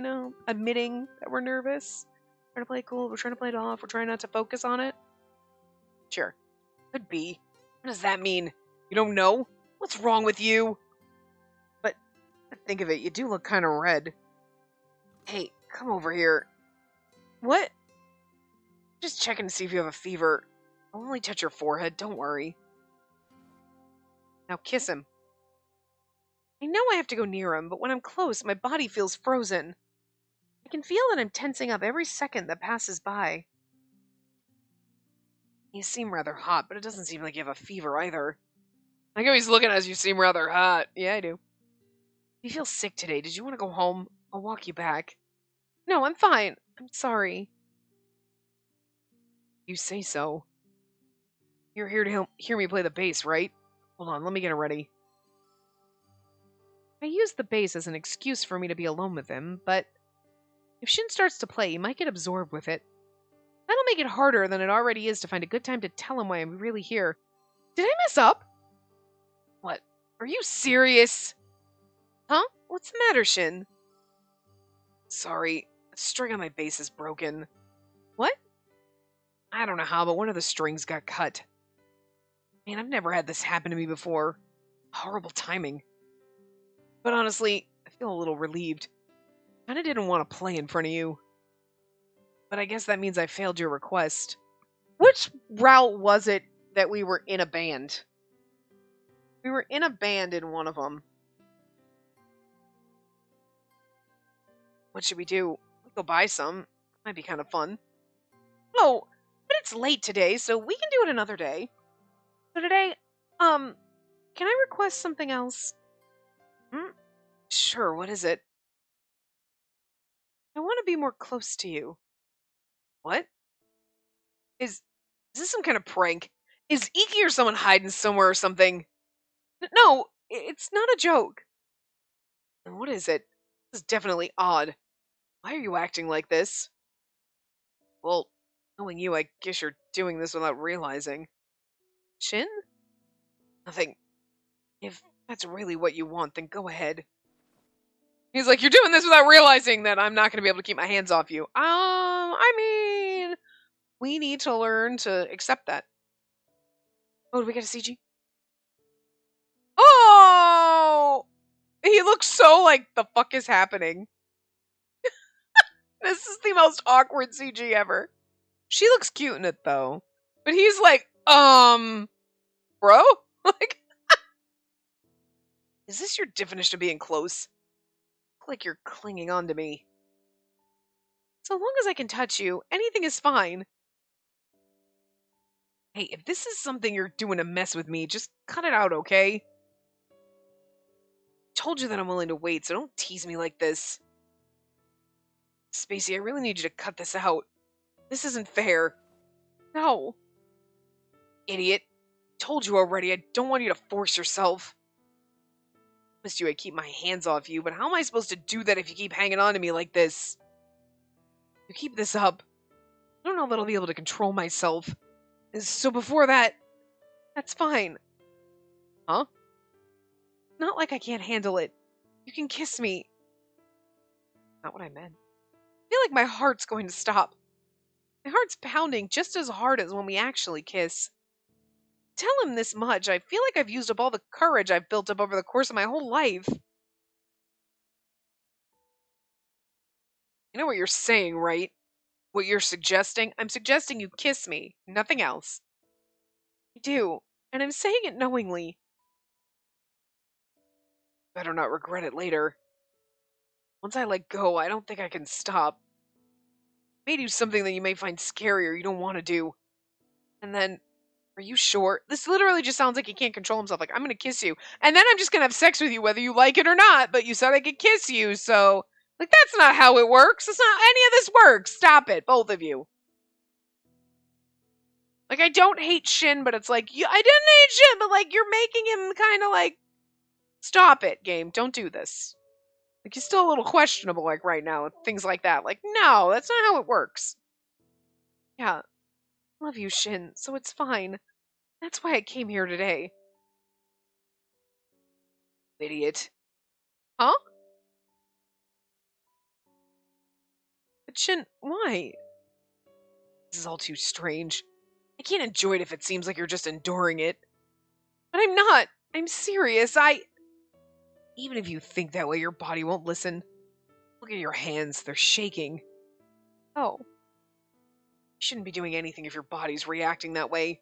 know, admitting that we're nervous. We're trying to play it cool. We're trying to play it off. We're trying not to focus on it. Sure. Could be. What does that mean? You don't know? What's wrong with you? But think of it, you do look kind of red. Hey, come over here. What? Just checking to see if you have a fever. I'll only touch your forehead, don't worry. Now kiss him. I know I have to go near him, but when I'm close, my body feels frozen. I can feel that I'm tensing up every second that passes by. You seem rather hot, but it doesn't seem like you have a fever either. I know he's looking as you seem rather hot. Yeah, I do. You feel sick today. Did you want to go home? I'll walk you back. No, I'm fine. I'm sorry. You say so. You're here to hear me play the bass, right? Hold on, let me get it ready. I used the bass as an excuse for me to be alone with him, but if Shin starts to play, he might get absorbed with it. That'll make it harder than it already is to find a good time to tell him why I'm really here. Did I mess up? What? Are you serious? Huh? What's the matter, Shin? Sorry, the string on my bass is broken. What? I don't know how, but one of the strings got cut. Man, I've never had this happen to me before. Horrible timing. But honestly, I feel a little relieved. Kinda didn't want to play in front of you. But I guess that means I failed your request. Which route was it that we were in a band? We were in a band in one of them. What should we do? We go buy some. Might be kind of fun. Oh, but it's late today, so we can do it another day. So today, can I request something else? Hmm? Sure, what is it? I want to be more close to you. What? Is this some kind of prank? Is Iki or someone hiding somewhere or something? No, it's not a joke. Then what is it? This is definitely odd. Why are you acting like this? Well, knowing you, I guess you're doing this without realizing. Shin? Nothing. If that's really what you want, then go ahead. He's like, you're doing this without realizing that I'm not going to be able to keep my hands off you. I mean, we need to learn to accept that. Oh, do we get a CG? Oh! He looks so like, the fuck is happening? This is the most awkward CG ever. She looks cute in it, though. But he's like, bro? Like, is this your definition of being close? Look like you're clinging on to me. So long as I can touch you, anything is fine. Hey, if this is something you're doing to mess with me, just cut it out, okay? Told you that I'm willing to wait, so don't tease me like this. Spacey, I really need you to cut this out. This isn't fair. No. Idiot. Told you already, I don't want you to force yourself. Promised you I'd keep my hands off you, but how am I supposed to do that if you keep hanging on to me like this? You keep this up, I don't know that I'll be able to control myself. So before that, that's fine. Huh? Not like I can't handle it. You can kiss me. Not what I meant. I feel like my heart's going to stop. My heart's pounding just as hard as when we actually kiss. Tell him this much. I feel like I've used up all the courage I've built up over the course of my whole life. You know what you're saying, right? What you're suggesting? I'm suggesting you kiss me. Nothing else. I do. And I'm saying it knowingly. Better not regret it later. Once I let go, I don't think I can stop. May do something that you may find scary or you don't want to do. And then, are you sure? This literally just sounds like he can't control himself. Like, I'm gonna kiss you. And then I'm just gonna have sex with you whether you like it or not. But you said I could kiss you, so... Like, that's not how it works. That's not how any of this works. Stop it, both of you. Like, I don't hate Shin, but it's like, I didn't hate Shin, but like, you're making him kind of like... Stop it, game. Don't do this. Like, he's still a little questionable, like, right now. Things like that. Like, no, that's not how it works. Yeah. Love you, Shin, so it's fine. That's why I came here today. Idiot. Huh? But Shin, why? This is all too strange. I can't enjoy it if it seems like you're just enduring it. But I'm not. I'm serious. Even if you think that way, your body won't listen. Look at your hands. They're shaking. Oh. You shouldn't be doing anything if your body's reacting that way.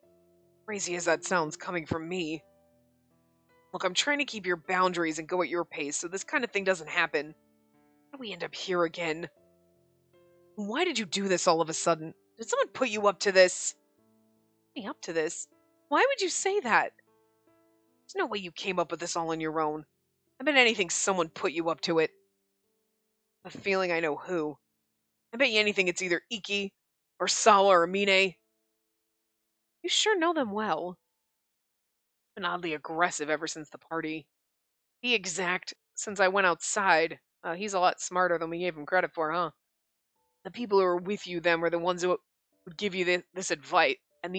Crazy as that sounds coming from me. Look, I'm trying to keep your boundaries and go at your pace so this kind of thing doesn't happen. How do we end up here again? Why did you do this all of a sudden? Did someone put you up to this? Me up to this? Why would you say that? There's no way you came up with this all on your own. I bet anything someone put you up to it. A feeling I know who. I bet you anything it's either Iki, or Sawa, or Mine. You sure know them well. Been oddly aggressive ever since the party. Be exact, since I went outside. He's a lot smarter than we gave him credit for, huh? The people who were with you then were the ones who would give you this advice, and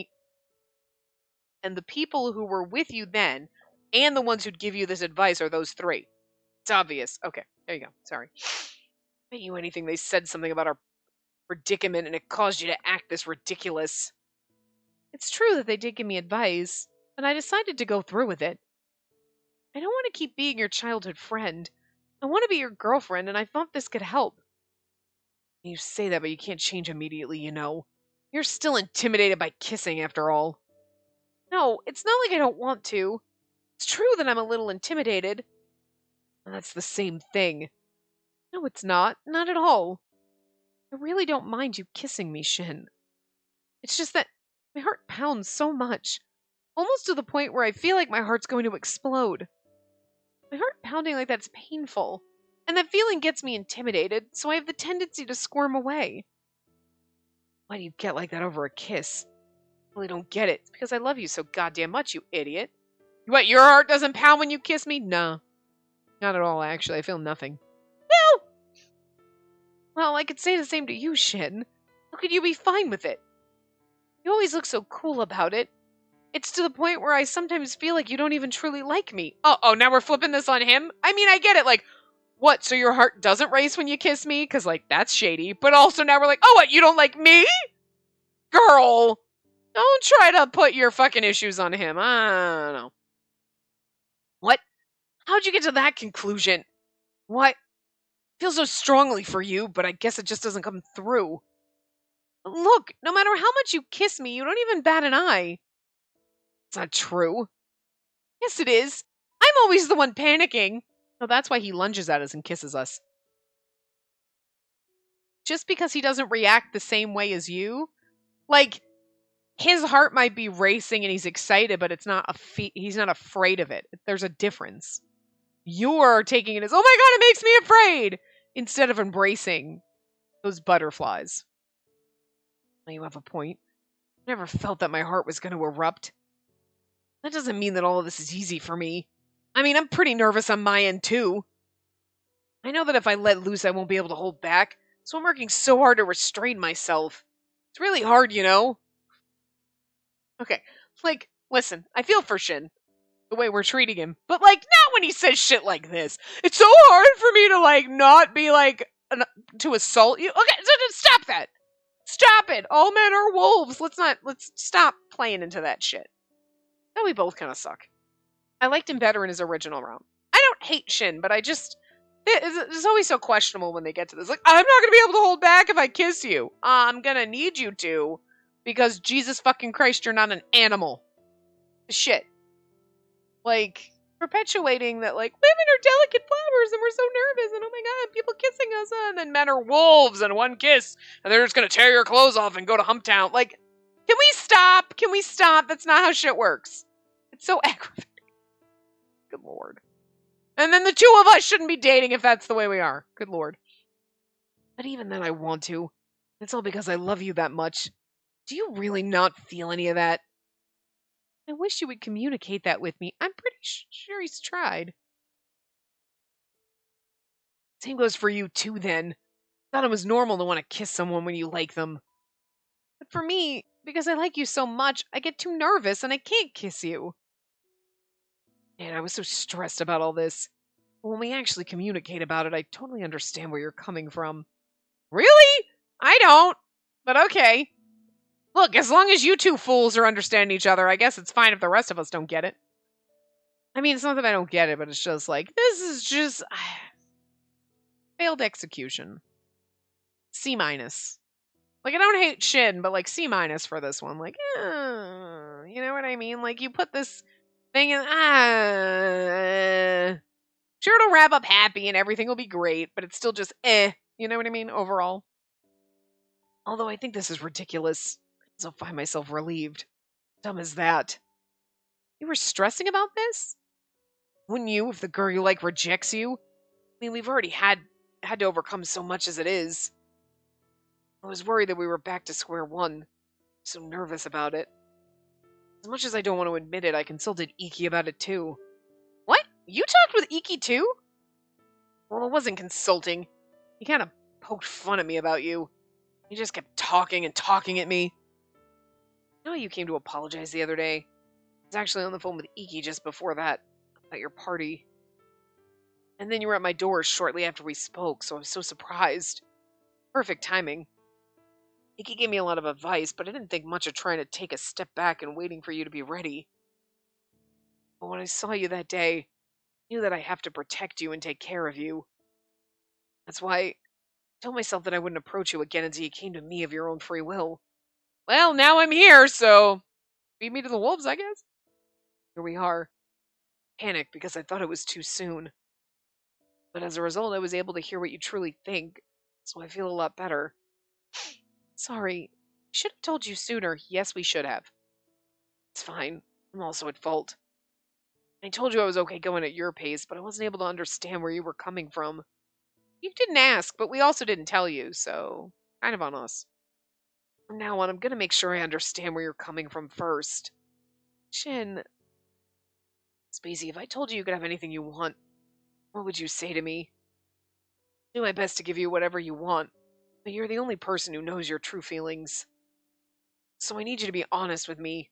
the people who were with you then, and the ones who'd give you this advice are those three. It's obvious. Okay, there you go. Sorry. Bet you anything they said something about our predicament and it caused you to act this ridiculous. It's true that they did give me advice, but I decided to go through with it. I don't want to keep being your childhood friend. I want to be your girlfriend, and I thought this could help. You say that, but you can't change immediately, you know. You're still intimidated by kissing, after all. No, it's not like I don't want to. It's true that I'm a little intimidated. That's the same thing. No, it's not. Not at all. I really don't mind you kissing me, Shin. It's just that my heart pounds so much, almost to the point where I feel like my heart's going to explode. My heart pounding like that's painful, and that feeling gets me intimidated, so I have the tendency to squirm away. Why do you get like that over a kiss? I really don't get it. It's because I love you so goddamn much, you idiot. What, your heart doesn't pound when you kiss me? No. Not at all, actually. I feel nothing. Well, I could say the same to you, Shin. How could you be fine with it? You always look so cool about it. It's to the point where I sometimes feel like you don't even truly like me. Oh, now we're flipping this on him? I mean, I get it, like, what, so your heart doesn't race when you kiss me? Because, like, that's shady. But also now we're like, oh, what, you don't like me? Girl, don't try to put your fucking issues on him. I don't know. What? How'd you get to that conclusion? What? I feel so strongly for you, but I guess it just doesn't come through. Look, no matter how much you kiss me, you don't even bat an eye. It's not true. Yes, it is. I'm always the one panicking. Oh, that's why he lunges at us and kisses us. Just because he doesn't react the same way as you? Like, his heart might be racing and he's excited, but it's not he's not afraid of it. There's a difference. You're taking it as, oh my god, it makes me afraid! Instead of embracing those butterflies. You have a point. I never felt that my heart was going to erupt. That doesn't mean that all of this is easy for me. I mean, I'm pretty nervous on my end, too. I know that if I let loose, I won't be able to hold back, so I'm working so hard to restrain myself. It's really hard, you know? Okay, like, listen, I feel for Shin, the way we're treating him, but, like, not when he says shit like this. It's so hard for me to, like, not be, like, to assault you. Okay, so just stop that. Stop it. All men are wolves. Let's stop playing into that shit. Now we both kind of suck. I liked him better in his original round. I don't hate Shin, but it's always so questionable when they get to this. Like, I'm not going to be able to hold back if I kiss you. I'm going to need you to, because Jesus fucking Christ, you're not an animal. Shit. Like, perpetuating that, like, women are delicate flowers and we're so nervous and oh my god, people kissing us, and then men are wolves and one kiss and they're just going to tear your clothes off and go to Humptown. Like, can we stop? Can we stop? That's not how shit works. It's so aggravating. Good lord. And then the two of us shouldn't be dating if that's the way we are. Good lord. But even then I want to. It's all because I love you that much. Do you really not feel any of that? I wish you would communicate that with me. I'm pretty sure he's tried. Same goes for you too, then. Thought it was normal to want to kiss someone when you like them. But for me, because I like you so much, I get too nervous and I can't kiss you. Man, I was so stressed about all this. But when we actually communicate about it, I totally understand where you're coming from. Really? I don't. But okay. Look, as long as you two fools are understanding each other, I guess it's fine if the rest of us don't get it. I mean, it's not that I don't get it, but it's just like, this is just failed execution. C minus. Like, I don't hate Shin, but like C minus for this one. Like, you know what I mean? Like, you put this thing in, sure, it'll wrap up happy and everything will be great, but it's still just you know what I mean? Overall. Although I think this is ridiculous. So I find myself relieved. Dumb as that. You were stressing about this? Wouldn't you if the girl you like rejects you? I mean, we've already had to overcome so much as it is. I was worried that we were back to square one. So nervous about it. As much as I don't want to admit it, I consulted Iki about it too. What? You talked with Iki too? Well, it wasn't consulting. He kind of poked fun at me about you. He just kept talking and talking at me. I know you came to apologize the other day. I was actually on the phone with Iki just before that, at your party. And then you were at my door shortly after we spoke, so I was so surprised. Perfect timing. Iki gave me a lot of advice, but I didn't think much of trying to take a step back and waiting for you to be ready. But when I saw you that day, I knew that I have to protect you and take care of you. That's why I told myself that I wouldn't approach you again until you came to me of your own free will. Well, now I'm here, so feed me to the wolves, I guess. Here we are. Panicked because I thought it was too soon. But as a result, I was able to hear what you truly think, so I feel a lot better. Sorry. Should have told you sooner. Yes, we should have. It's fine. I'm also at fault. I told you I was okay going at your pace, but I wasn't able to understand where you were coming from. You didn't ask, but we also didn't tell you, so kind of on us. From now on, I'm gonna make sure I understand where you're coming from first. Shin, Spacey, if I told you you could have anything you want, what would you say to me? I do my best to give you whatever you want, but you're the only person who knows your true feelings. So I need you to be honest with me.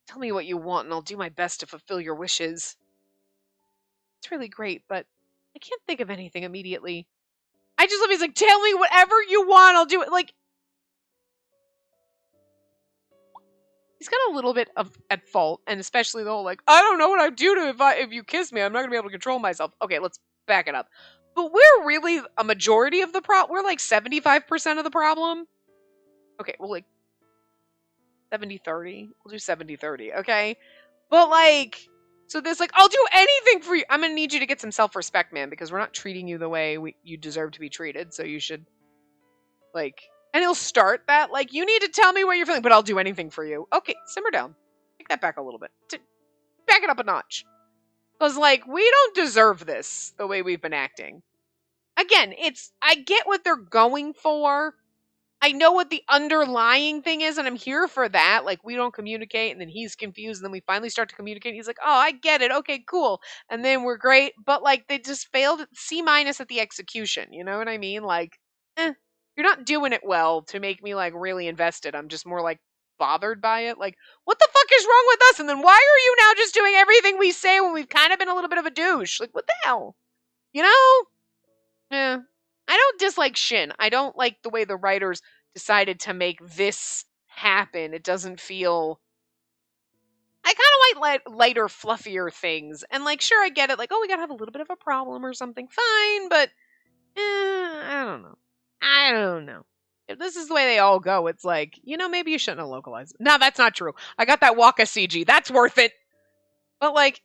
Tell me what you want, and I'll do my best to fulfill your wishes. It's really great, but I can't think of anything immediately. I just love he's like, tell me whatever you want, I'll do it. Like, he's got a little bit of at fault, and especially the whole like, I don't know what I'd do to if you kiss me. I'm not gonna be able to control myself. Okay, let's back it up. But we're really a majority of the we're like 75% of the problem. Okay, well, like 70-30. We'll do 70-30, okay? But like, so this like, I'll do anything for you. I'm gonna need you to get some self-respect, man, because we're not treating you the way you deserve to be treated. So you should like, and he'll start that like, you need to tell me what you're feeling, but I'll do anything for you. Okay, simmer down. Take that back a little bit. Back it up a notch. Because like, we don't deserve this the way we've been acting. Again, I get what they're going for. I know what the underlying thing is, and I'm here for that. Like, we don't communicate, and then he's confused, and then we finally start to communicate. And he's like, oh, I get it. Okay, cool. And then we're great. But, like, they just failed at C- at the execution. You know what I mean? Like, you're not doing it well to make me, like, really invested. I'm just more, like, bothered by it. Like, what the fuck is wrong with us? And then why are you now just doing everything we say when we've kind of been a little bit of a douche? Like, what the hell? You know? Yeah. I don't dislike Shin. I don't like the way the writers decided to make this happen. It doesn't feel. I kind of like lighter, fluffier things. And, like, sure, I get it. Like, oh, we gotta have a little bit of a problem or something. Fine, but I don't know. I don't know. If this is the way they all go, it's like, maybe you shouldn't have localized it. No, that's not true. I got that Waka CG. That's worth it. But, like,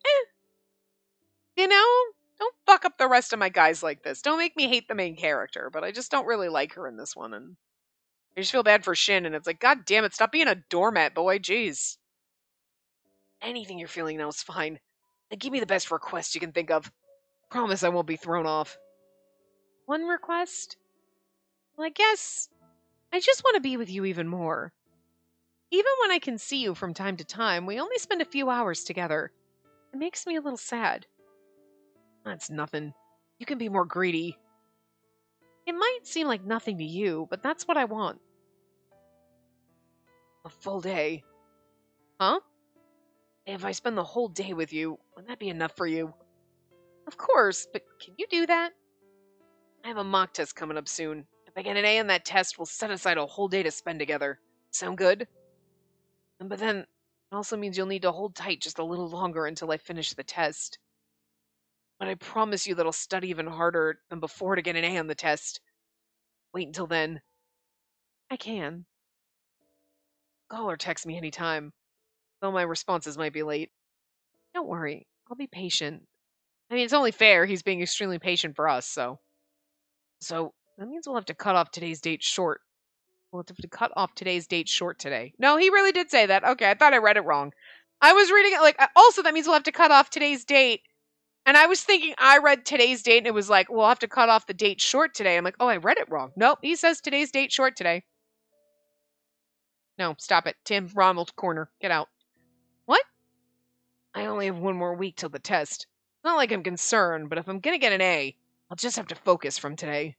don't fuck up the rest of my guys like this. Don't make me hate the main character, but I just don't really like her in this one, and I just feel bad for Shin, and it's like, god damn it, stop being a doormat, boy, jeez. Anything you're feeling now is fine. And give me the best request you can think of. Promise I won't be thrown off. One request? Well, I guess I just want to be with you even more. Even when I can see you from time to time, we only spend a few hours together. It makes me a little sad. That's nothing. You can be more greedy. It might seem like nothing to you, but that's what I want. A full day. Huh? If I spend the whole day with you, would that be enough for you? Of course, but can you do that? I have a mock test coming up soon. If I get an A on that test, we'll set aside a whole day to spend together. Sound good? But then, it also means you'll need to hold tight just a little longer until I finish the test. But I promise you that I'll study even harder than before to get an A on the test. Wait until then. I can. Call or text me anytime, though my responses might be late. Don't worry, I'll be patient. I mean, it's only fair. He's being extremely patient for us, so. So, that means we'll have to cut off today's date short. We'll have to cut off today's date short today. No, he really did say that. Okay, I thought I read it wrong. I was reading it like, also that means we'll have to cut off today's date. And I was thinking I read today's date and it was like, we'll have to cut off the date short today. I'm like, oh, I read it wrong. Nope, he says today's date short today. No, stop it. Tim, Ronald, corner. Get out. What? I only have one more week till the test. It's not like I'm concerned, but if I'm gonna get an A, I'll just have to focus from today.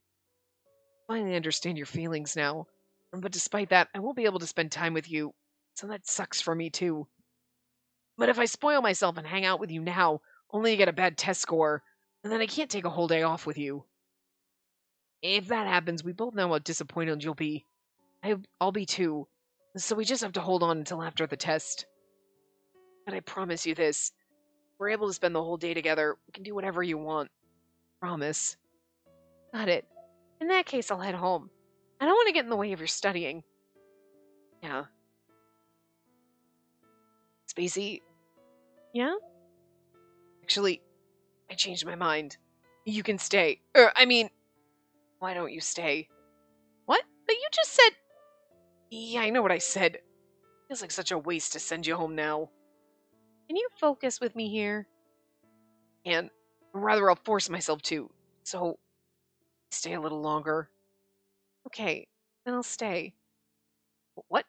I finally understand your feelings now. But despite that, I won't be able to spend time with you, so that sucks for me too. But if I spoil myself and hang out with you now, only to get a bad test score, and then I can't take a whole day off with you. If that happens, we both know how disappointed you'll be. I'll be too. So we just have to hold on until after the test. But I promise you this. If we're able to spend the whole day together, we can do whatever you want. Promise. Got it. In that case, I'll head home. I don't want to get in the way of your studying. Yeah. Spacey? Yeah? Actually, I changed my mind. You can stay. Why don't you stay? What? But you just said... Yeah, I know what I said. Feels like such a waste to send you home now. Can you focus with me here? And rather, I'll force myself to. So, stay a little longer. Okay, then I'll stay. What?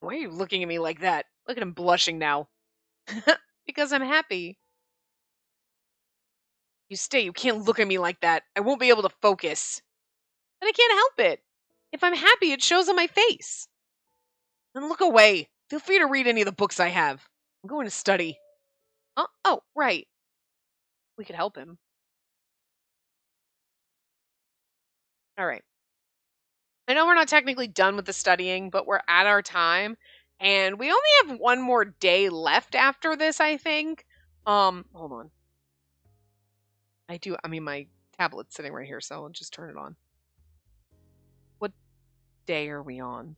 Why are you looking at me like that? Look at him blushing now. Because I'm happy. You stay. You can't look at me like that. I won't be able to focus. But I can't help it. If I'm happy, it shows on my face. Then look away. Feel free to read any of the books I have. I'm going to study. Oh, right. We could help him. All right. I know we're not technically done with the studying, but we're at our time. And we only have one more day left after this, I think. Hold on. My tablet's sitting right here, so I'll just turn it on. What day are we on?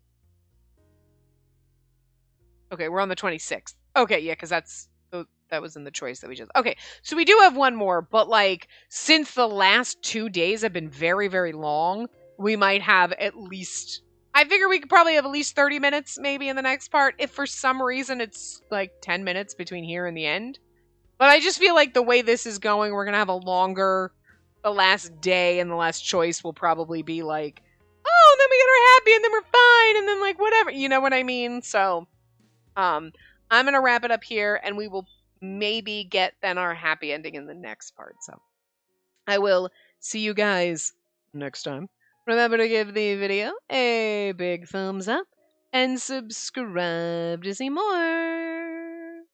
Okay, we're on the 26th. Okay, yeah, because that was in the choice that we just... Okay, so we do have one more, but, since the last 2 days have been very, very long, we might have at least... I figure we could probably have at least 30 minutes, maybe, in the next part, if for some reason it's, 10 minutes between here and the end. But I just feel like the way this is going, we're going to have a longer... The last day and the last choice will probably be oh, then we get her happy, and then we're fine, and then, whatever. You know what I mean? So... I'm gonna wrap it up here, and we will maybe get then our happy ending in the next part. So I will see you guys next time. Remember to give the video a big thumbs up and subscribe to see more.